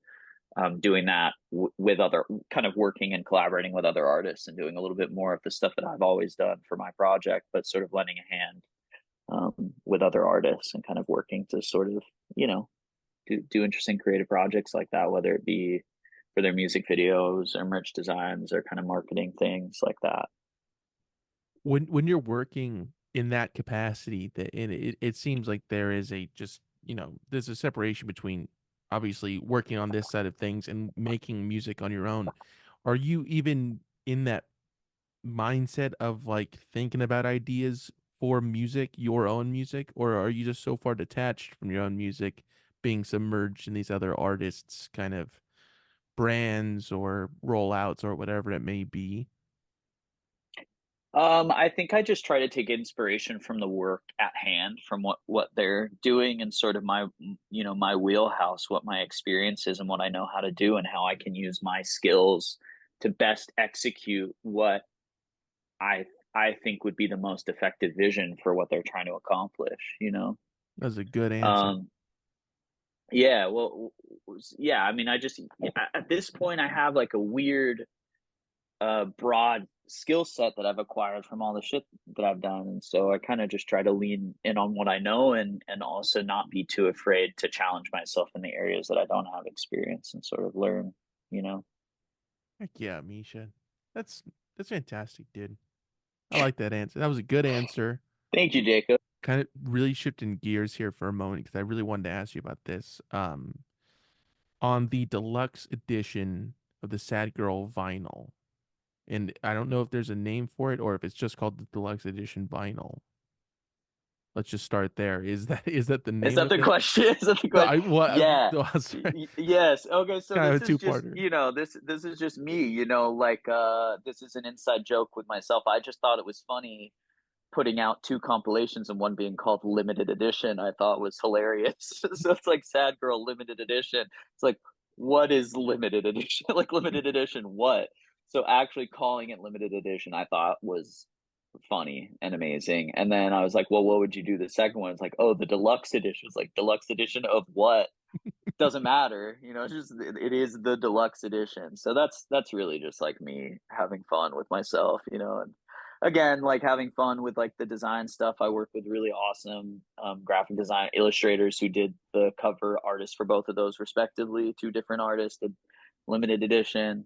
doing that with other kind of working and collaborating with other artists and doing a little bit more of the stuff that I've always done for my project, but sort of lending a hand with other artists and kind of working to sort of, do interesting creative projects like that, whether it be for their music videos or merch designs or kind of marketing things like that. When you're working in that capacity, that it seems like there is a just there's a separation between obviously working on this side of things and making music on your own. Are you even in that mindset of like thinking about ideas for music, your own music, or are you just so far detached from your own music, being submerged in these other artists' kind of brands or rollouts or whatever it may be? I think I just try to take inspiration from the work at hand, from what they're doing, and sort of my wheelhouse, what my experience is, and what I know how to do, and how I can use my skills to best execute what I I think would be the most effective vision for what they're trying to accomplish. That's a good answer. Um, yeah, well, yeah. I mean, at this point, I have like a weird broad skill set that I've acquired from all the shit that I've done. And so I kind of just try to lean in on what I know, and also not be too afraid to challenge myself in the areas that I don't have experience, and sort of learn, you know. Heck yeah, Misha. That's that's fantastic, dude. I like that answer. That was a good answer. Thank you, Jacob. Kind of really shifting gears here for a moment because I really wanted to ask you about this. On the deluxe edition of the Sad Girl vinyl, and I don't know if there's a name for it or if it's just called the deluxe edition vinyl. Let's just start there. Is that the Is name that of the it? question? Is that the No, question? I Yeah. oh, sorry. Yes. Okay. So Kind of this a is just, two-parter. this is just me, like, this is an inside joke with myself. I just thought it was funny putting out two compilations and one being called limited edition. I thought was hilarious. So it's like Sad Girl limited edition. It's like, what is limited edition? Like limited edition, what? So actually calling it limited edition, I thought was funny and amazing. And then I was like, well, what would you do the second one? It's like, oh, the deluxe edition. It's like, deluxe edition of what? Doesn't matter, it's just, it is the deluxe edition. So that's really just like me having fun with myself, and again, like having fun with like the design stuff. I work with really awesome graphic design illustrators who did the cover artists for both of those respectively. Two different artists did limited edition,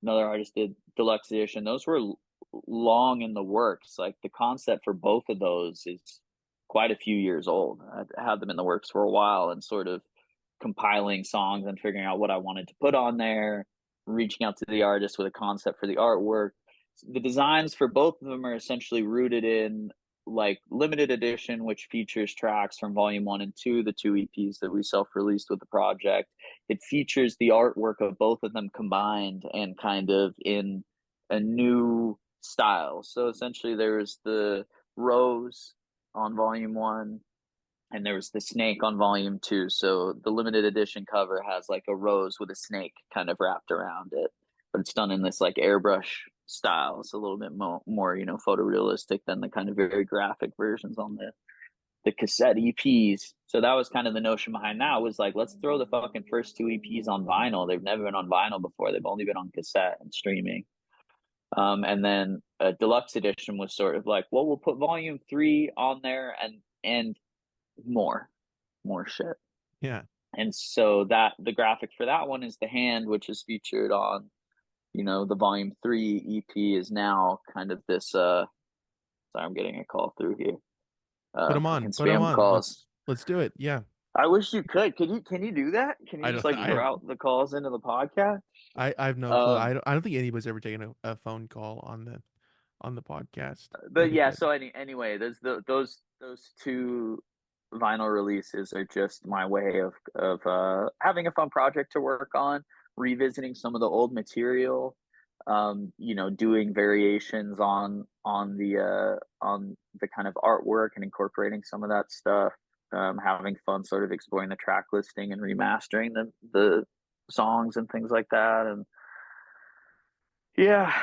another artist did deluxe edition. Those were long in the works. Like the concept for both of those is quite a few years old. I had them in the works for a while, and sort of compiling songs and figuring out what I wanted to put on there, reaching out to the artist with a concept for the artwork. The designs for both of them are essentially rooted in like limited edition, which features tracks from volume 1 and 2, the two EPs that we self-released with the project. It features the artwork of both of them combined and kind of in a new style. So essentially there's the rose on volume 1, and there was the snake on volume 2. So the limited edition cover has like a rose with a snake kind of wrapped around it, but it's done in this like airbrush style. It's a little bit more photorealistic than the kind of very graphic versions on the cassette EPs. So that was kind of the notion behind that, was like, let's throw the fucking first two EPs on vinyl. They've never been on vinyl before. They've only been on cassette and streaming. And then a deluxe edition was sort of like, well, we'll put volume 3 on there, and more shit. Yeah. And so that the graphic for that one is the hand, which is featured on, the volume 3 EP is now kind of this sorry, I'm getting a call through here. Fucking Put them spam on. calls. Let's do it. Yeah. I wish you could. Can you do that? Can you I just don't, like route the calls into the podcast? I have no clue. Um, I don't think anybody's ever taken a phone call on the podcast. That'd but be yeah, good. so anyway, those two vinyl releases are just my way of having a fun project to work on, revisiting some of the old material, doing variations on the kind of artwork and incorporating some of that stuff, having fun sort of exploring the track listing and remastering the songs and things like that. And yeah.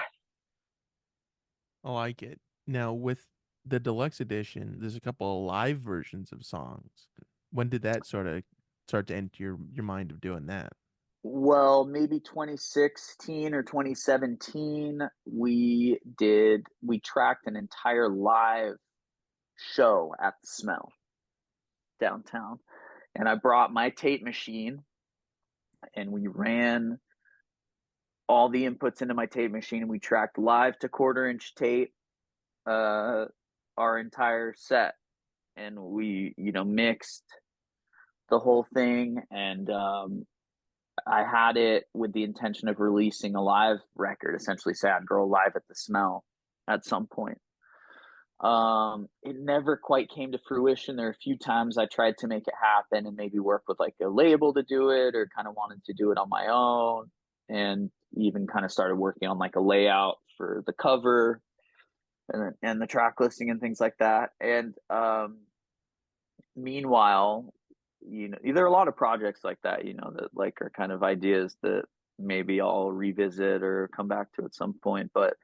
I like it. Now with the deluxe edition, there's a couple of live versions of songs. When did that sort of start to enter your mind of doing that? Well, maybe 2016 or 2017, we tracked an entire live show at the Smell downtown. And I brought my tape machine and we ran all the inputs into my tape machine and we tracked live to quarter-inch tape uh our entire set, and we, mixed the whole thing. And I had it with the intention of releasing a live record, essentially SadGirl live at the Smell at some point. It never quite came to fruition. There are a few times I tried to make it happen and maybe work with like a label to do it, or kind of wanted to do it on my own, and even kind of started working on like a layout for the cover and the track listing and things like that. And meanwhile, there are a lot of projects like that, that like are kind of ideas that maybe I'll revisit or come back to at some point. But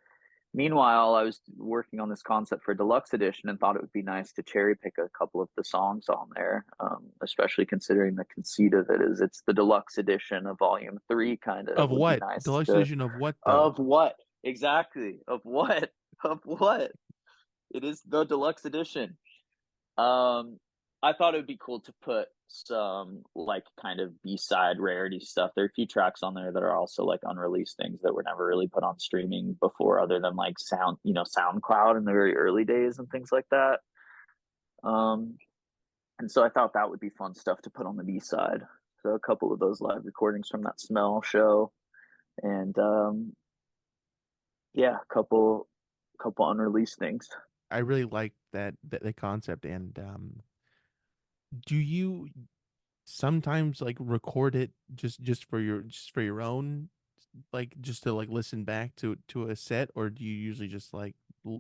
meanwhile, I was working on this concept for Deluxe Edition and thought it would be nice to cherry pick a couple of the songs on there, especially considering the conceit of it is it's the Deluxe Edition of Volume 3, kind of. Of It would be what? nice Deluxe to. edition of what though? Of what? Exactly. Of what? Of what? It is the Deluxe Edition. Um, I thought it would be cool to put some like kind of B-side rarity stuff. There are a few tracks on there that are also like unreleased things that were never really put on streaming before, other than like SoundCloud in the very early days and things like that. Um, and so I thought that would be fun stuff to put on the B-side. So a couple of those live recordings from that Smell show, and yeah, a couple unreleased things. I really like that concept. And do you sometimes like record it just for your own, like just to like listen back to a set, or do you usually just like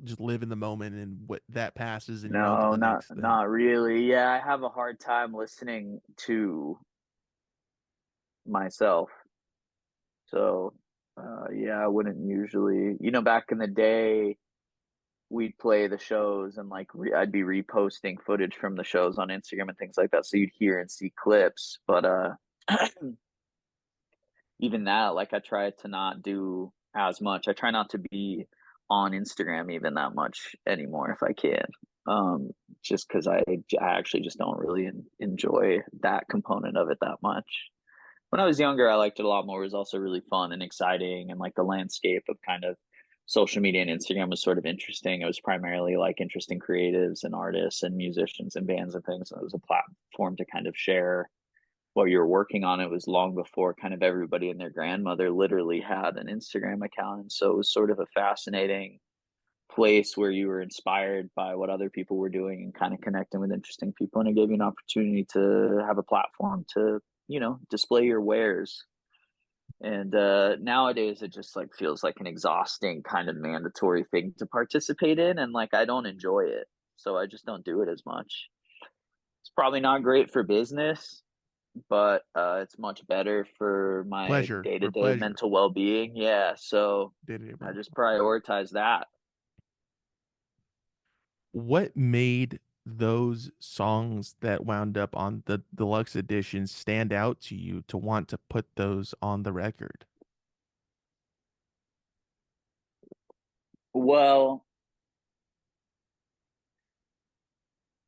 just live in the moment and what that passes and you're on to No, the not next thing? not really. Yeah, I have a hard time listening to myself. So, yeah, I wouldn't usually, back in the day, we'd play the shows and like I'd be reposting footage from the shows on Instagram and things like that. So you'd hear and see clips, but even that, like I try to not do as much. I try not to be on Instagram even that much anymore if I can. Um, just because I actually just don't really enjoy that component of it that much. When I was younger, I liked it a lot more. It was also really fun and exciting, and like the landscape of kind of social media and Instagram was sort of interesting. It was primarily like interesting creatives and artists and musicians and bands and things. And it was a platform to kind of share what you were working on. It was long before kind of everybody and their grandmother literally had an Instagram account. And so it was sort of a fascinating place where you were inspired by what other people were doing and kind of connecting with interesting people. And it gave you an opportunity to have a platform to, display your wares. And nowadays it just like feels like an exhausting kind of mandatory thing to participate in. And like I don't enjoy it. So I just don't do it as much. It's probably not great for business, but it's much better for my Pleasure for day-to-day pleasure, mental well-being. Yeah, so day-to-day I mental. just prioritize that. What made those songs that wound up on the deluxe edition stand out to you to want to put those on the record? Well,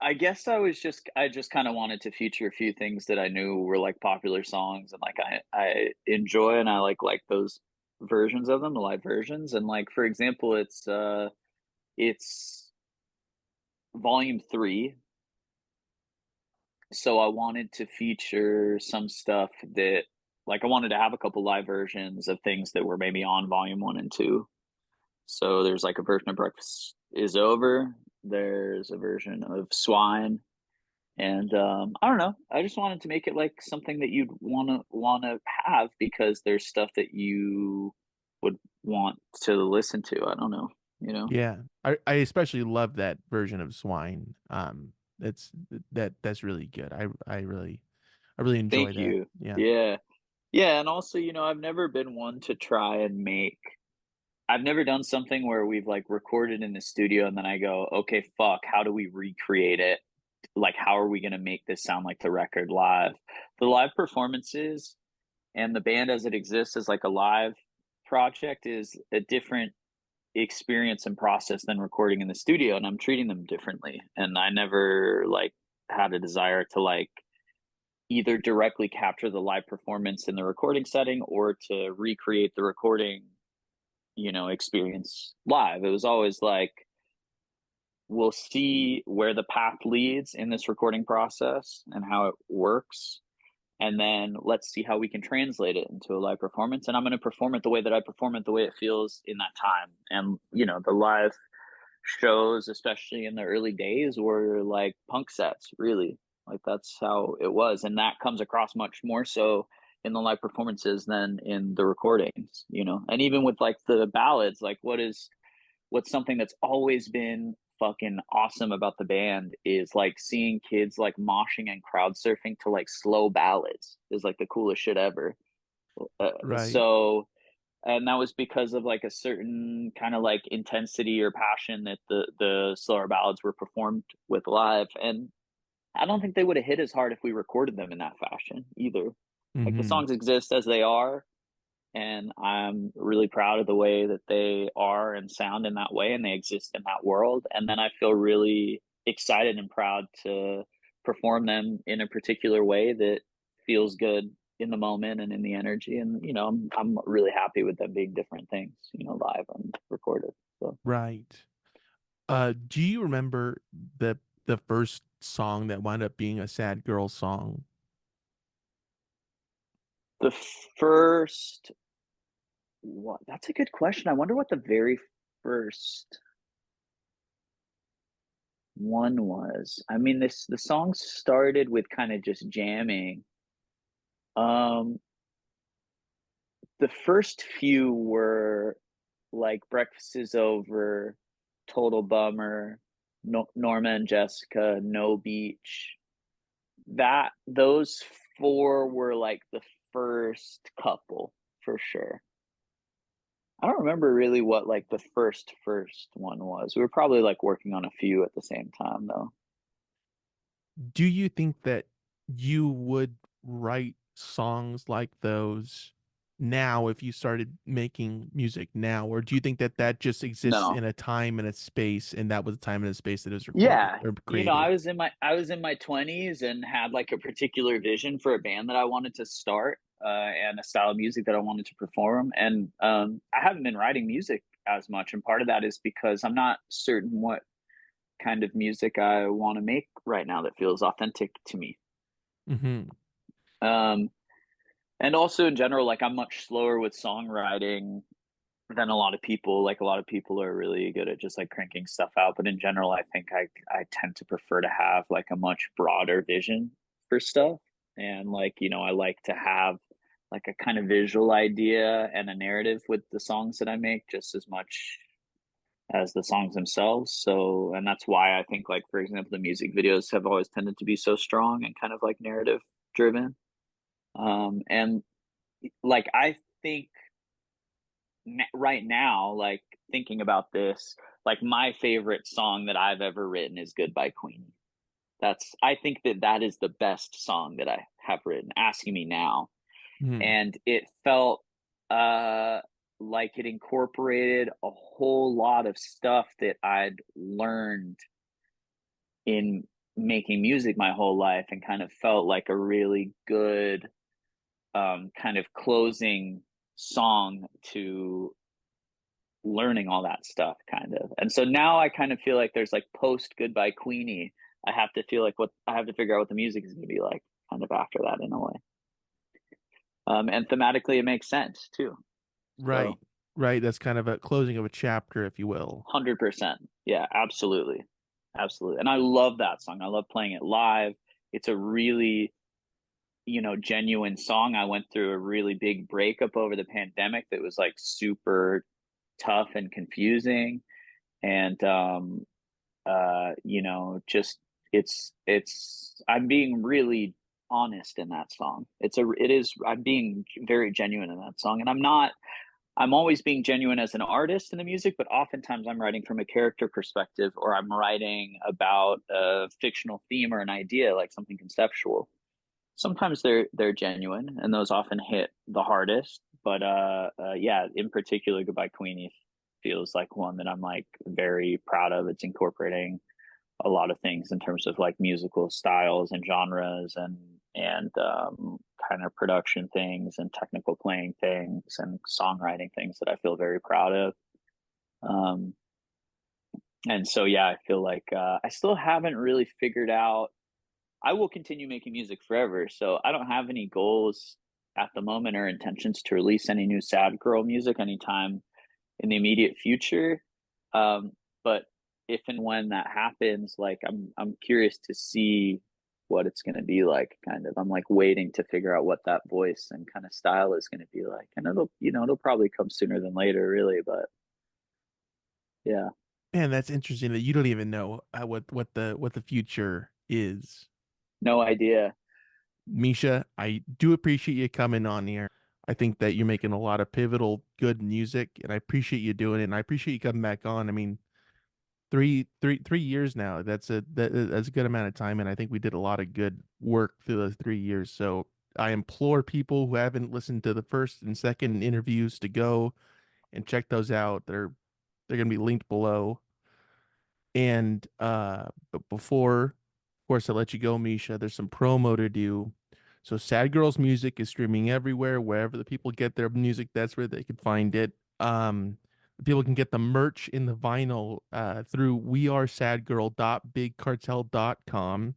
I guess I just kind of wanted to feature a few things that I knew were like popular songs and like I enjoy and I like those versions of them, the live versions. And like for example, it's volume 3. So I wanted to feature some stuff that like I wanted to have a couple live versions of things that were maybe on volume 1 and 2. So there's like a version of Breakfast is Over. There's a version of Swine. And I don't know. I just wanted to make it like something that you'd wanna have because there's stuff that you would want to listen to. I don't know, you know. Yeah. I especially love that version of Swine. It's that's really good. I really enjoy Thank that. you. Yeah. Yeah. Yeah, and also, I've never been one to try and make I've never done something where we've like recorded in the studio and then I go, okay, fuck, how do we recreate it? Like, how are we going to make this sound like the record live? The live performances and the band as it exists as like a live project is a different experience and process than recording in the studio. And I'm treating them differently. And I never like had a desire to like either directly capture the live performance in the recording setting or to recreate the recording experience live. It was always like, we'll see where the path leads in this recording process and how it works. And then let's see how we can translate it into a live performance. And I'm going to perform it the way that I perform it, the way it feels in that time. And, the live shows, especially in the early days, were like punk sets, really. Like that's how it was. And that comes across much more so in the live performances than in the recordings. And even with like the ballads, like what's something that's always been fucking awesome about the band is like seeing kids like moshing and crowd surfing to like slow ballads is like the coolest shit ever. Right. So and that was because of like a certain kind of like intensity or passion that the slower ballads were performed with live. And I don't think they would have hit as hard if we recorded them in that fashion either. Like the Mhm. songs exist as they are, and I'm really proud of the way that they are and sound in that way and they exist in that world. And then I feel really excited and proud to perform them in a particular way that feels good in the moment and in the energy. And I'm really happy with them being different things, live and recorded. So Right. Do you remember the the first song that wound up being a Sad Girl song? the first what that's a good question. I wonder what the very first one was. I mean, the song started with kind of just jamming. Um, the first few were like Breakfast is Over, Total Bummer, no, Norma and Jessica, No Beach. Those four were like the first couple for sure. I don't remember really what like the first one was. We were probably like working on a few at the same time though. Do you think that you would write songs like those now if you started making music now, or do you think that that just exists No. in a time and a space, and that was a time and a space that it was recorded Yeah, or created? I was in my 20s and had like a particular vision for a band that I wanted to start and a style of music that I wanted to perform. And I haven't been writing music as much, and part of that is because I'm not certain what kind of music I want to make right now that feels authentic to me. Mhm. Um, and also in general, like I'm much slower with songwriting than a lot of people. Like a lot of people are really good at just like cranking stuff out, but in general, I think I tend to prefer to have like a much broader vision for stuff. And like, I like to have like a kind of visual idea and a narrative with the songs that I make just as much as the songs themselves. So, and that's why I think like for example, the music videos have always tended to be so strong and kind of like narrative driven. And like I think right now, like thinking about this, like my favorite song that I've ever written is Goodbye Queenie. I think that is the best song that I have written, asking me now. Mhm. And it felt uh like it incorporated a whole lot of stuff that I'd learned in making music my whole life and kind of felt like a really good kind of closing song to learning all that stuff kind of. And so now I kind of feel like there's like post Goodbye Queenie. I have to feel like what I have to figure out what the music is going to be like kind of after that in a way. And thematically it makes sense too. Right. So Right. That's kind of a closing of a chapter, if you will. 100%. Yeah, absolutely. Absolutely. And I love that song. I love playing it live. It's a really, genuine song. I went through a really big breakup over the pandemic that was like super tough and confusing. And just I'm being really honest in that song. I'm being very genuine in that song. And I'm always being genuine as an artist in the music, but oftentimes I'm writing from a character perspective, or I'm writing about a fictional theme or an idea, like something conceptual. Sometimes they're genuine, and those often hit the hardest. But yeah, in particular, Goodbye Queenie feels like one that I'm like very proud of. It's incorporating a lot of things in terms of like musical styles and genres and kind of production things and technical playing things and songwriting things that I feel very proud of. Um, and so yeah, I feel like I still haven't really figured out. I will continue making music forever, so I don't have any goals at the moment or intentions to release any new Sad Girl music anytime in the immediate future. Um, but if and when that happens, like I'm curious to see what it's going to be like. Kind of, I'm like waiting to figure out what that voice and kind of style is going to be like, and it'll probably come sooner than later, really. But yeah, Man, that's interesting that you don't even know what the future is. no idea. Misha, I do appreciate you coming on here. I think that you're making a lot of pivotal good music, and I appreciate you doing it. And I appreciate you coming back on. I mean, 3 years now. That's a good amount of time, and I think we did a lot of good work through those 3 years. So I implore people who haven't listened to the first and second interviews to go and check those out. They're gonna be linked below. And but before, of course, I let you go, Misha, there's some promo to do. So Sad Girls music is streaming everywhere, wherever the people get their music, that's where they can find it. People can get the merch in the vinyl through wearesadgirl.bigcartel.com.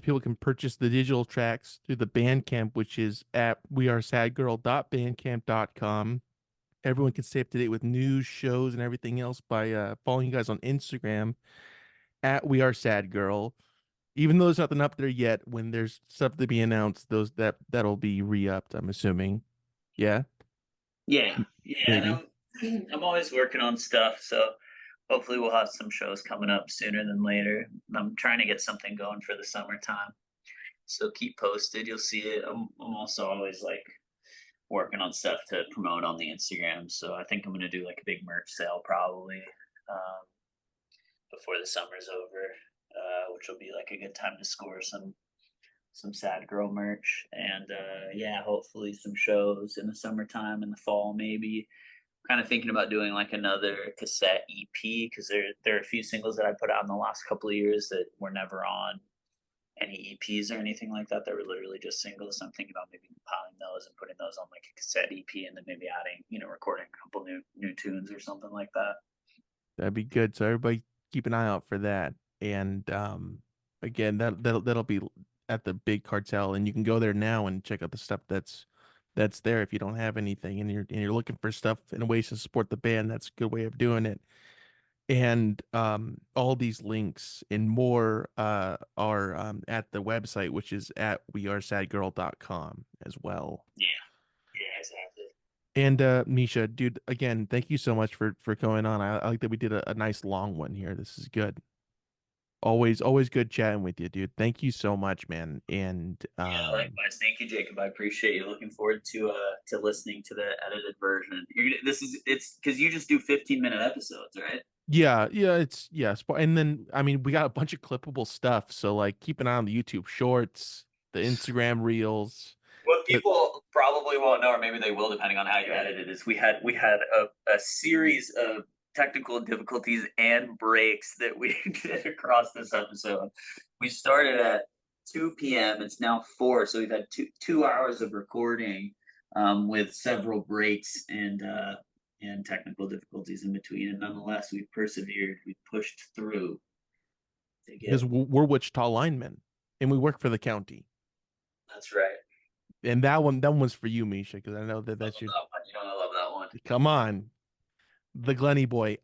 People can purchase the digital tracks through the Bandcamp, which is at wearesadgirl.bandcamp.com. Everyone can stay up to date with news, shows, and everything else by following you guys on Instagram at We Are Sad Girl. Even though there's nothing up there yet, when there's stuff to be announced, that'll be re-upped, I'm assuming. Yeah, Yeah, yeah, maybe. and I'm always working on stuff, so hopefully we'll have some shows coming up sooner than later. I'm trying to get something going for the summertime. So keep posted. You'll see it. I'm also always like working on stuff to promote on the Instagram. So I think I'm gonna do like a big merch sale probably um, before the summer's over, which will be like a good time to score some sad girl merch and yeah, hopefully some shows in the summertime in the fall maybe. Kind of thinking about doing like another cassette EP because there are a few singles that I put out in the last couple of years that were never on any EPs or anything like that. They were literally just singles. So I'm thinking about maybe compiling those and putting those on like a cassette EP and then maybe adding, recording a couple new tunes or something like that. That'd be good. So everybody keep an eye out for that. And again, that'll be at the big cartel, and you can go there now and check out the stuff that's there if you don't have anything and you're looking for stuff and ways to support the band. That's a good way of doing it. And all these links and more are at the website, which is at wearesadgirl.com as well. Yeah, yeah, exactly. And Misha, dude, again, thank you so much for going on. I like that we did a nice long one here. This is good. Always good chatting with you, dude. Thank you so much, man. And Yeah, likewise. Thank you, Jacob. I appreciate you. Looking forward to listening to the edited version. It's because you just do 15-minute episodes, right? yeah, and then I mean we got a bunch of clippable stuff, so like keep an eye on the YouTube shorts, the Instagram reels. What The, people probably won't know, or maybe they will, depending on how you edit it, is we had a series of technical difficulties and breaks that we did across this episode. We started at 2 p.m. It's now 4, so we've had two hours of recording with several breaks and technical difficulties in between. And nonetheless, we persevered. We pushed through to get. because we're Wichita linemen and we work for the county. That's right. And that one's for you, Misha, because I know that I that's love your. that one. You know, I love that one. Come on, the Glenny boy.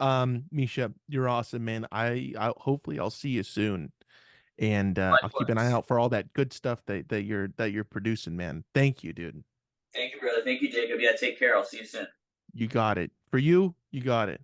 Misha, you're awesome, man. I hopefully I'll see you soon, and I'll keep an eye Likewise. out for all that good stuff that you're producing, man. Thank you, dude. Thank you, brother. Thank you, Jacob. Yeah, take care. I'll see you soon. You got it. For you, you got it.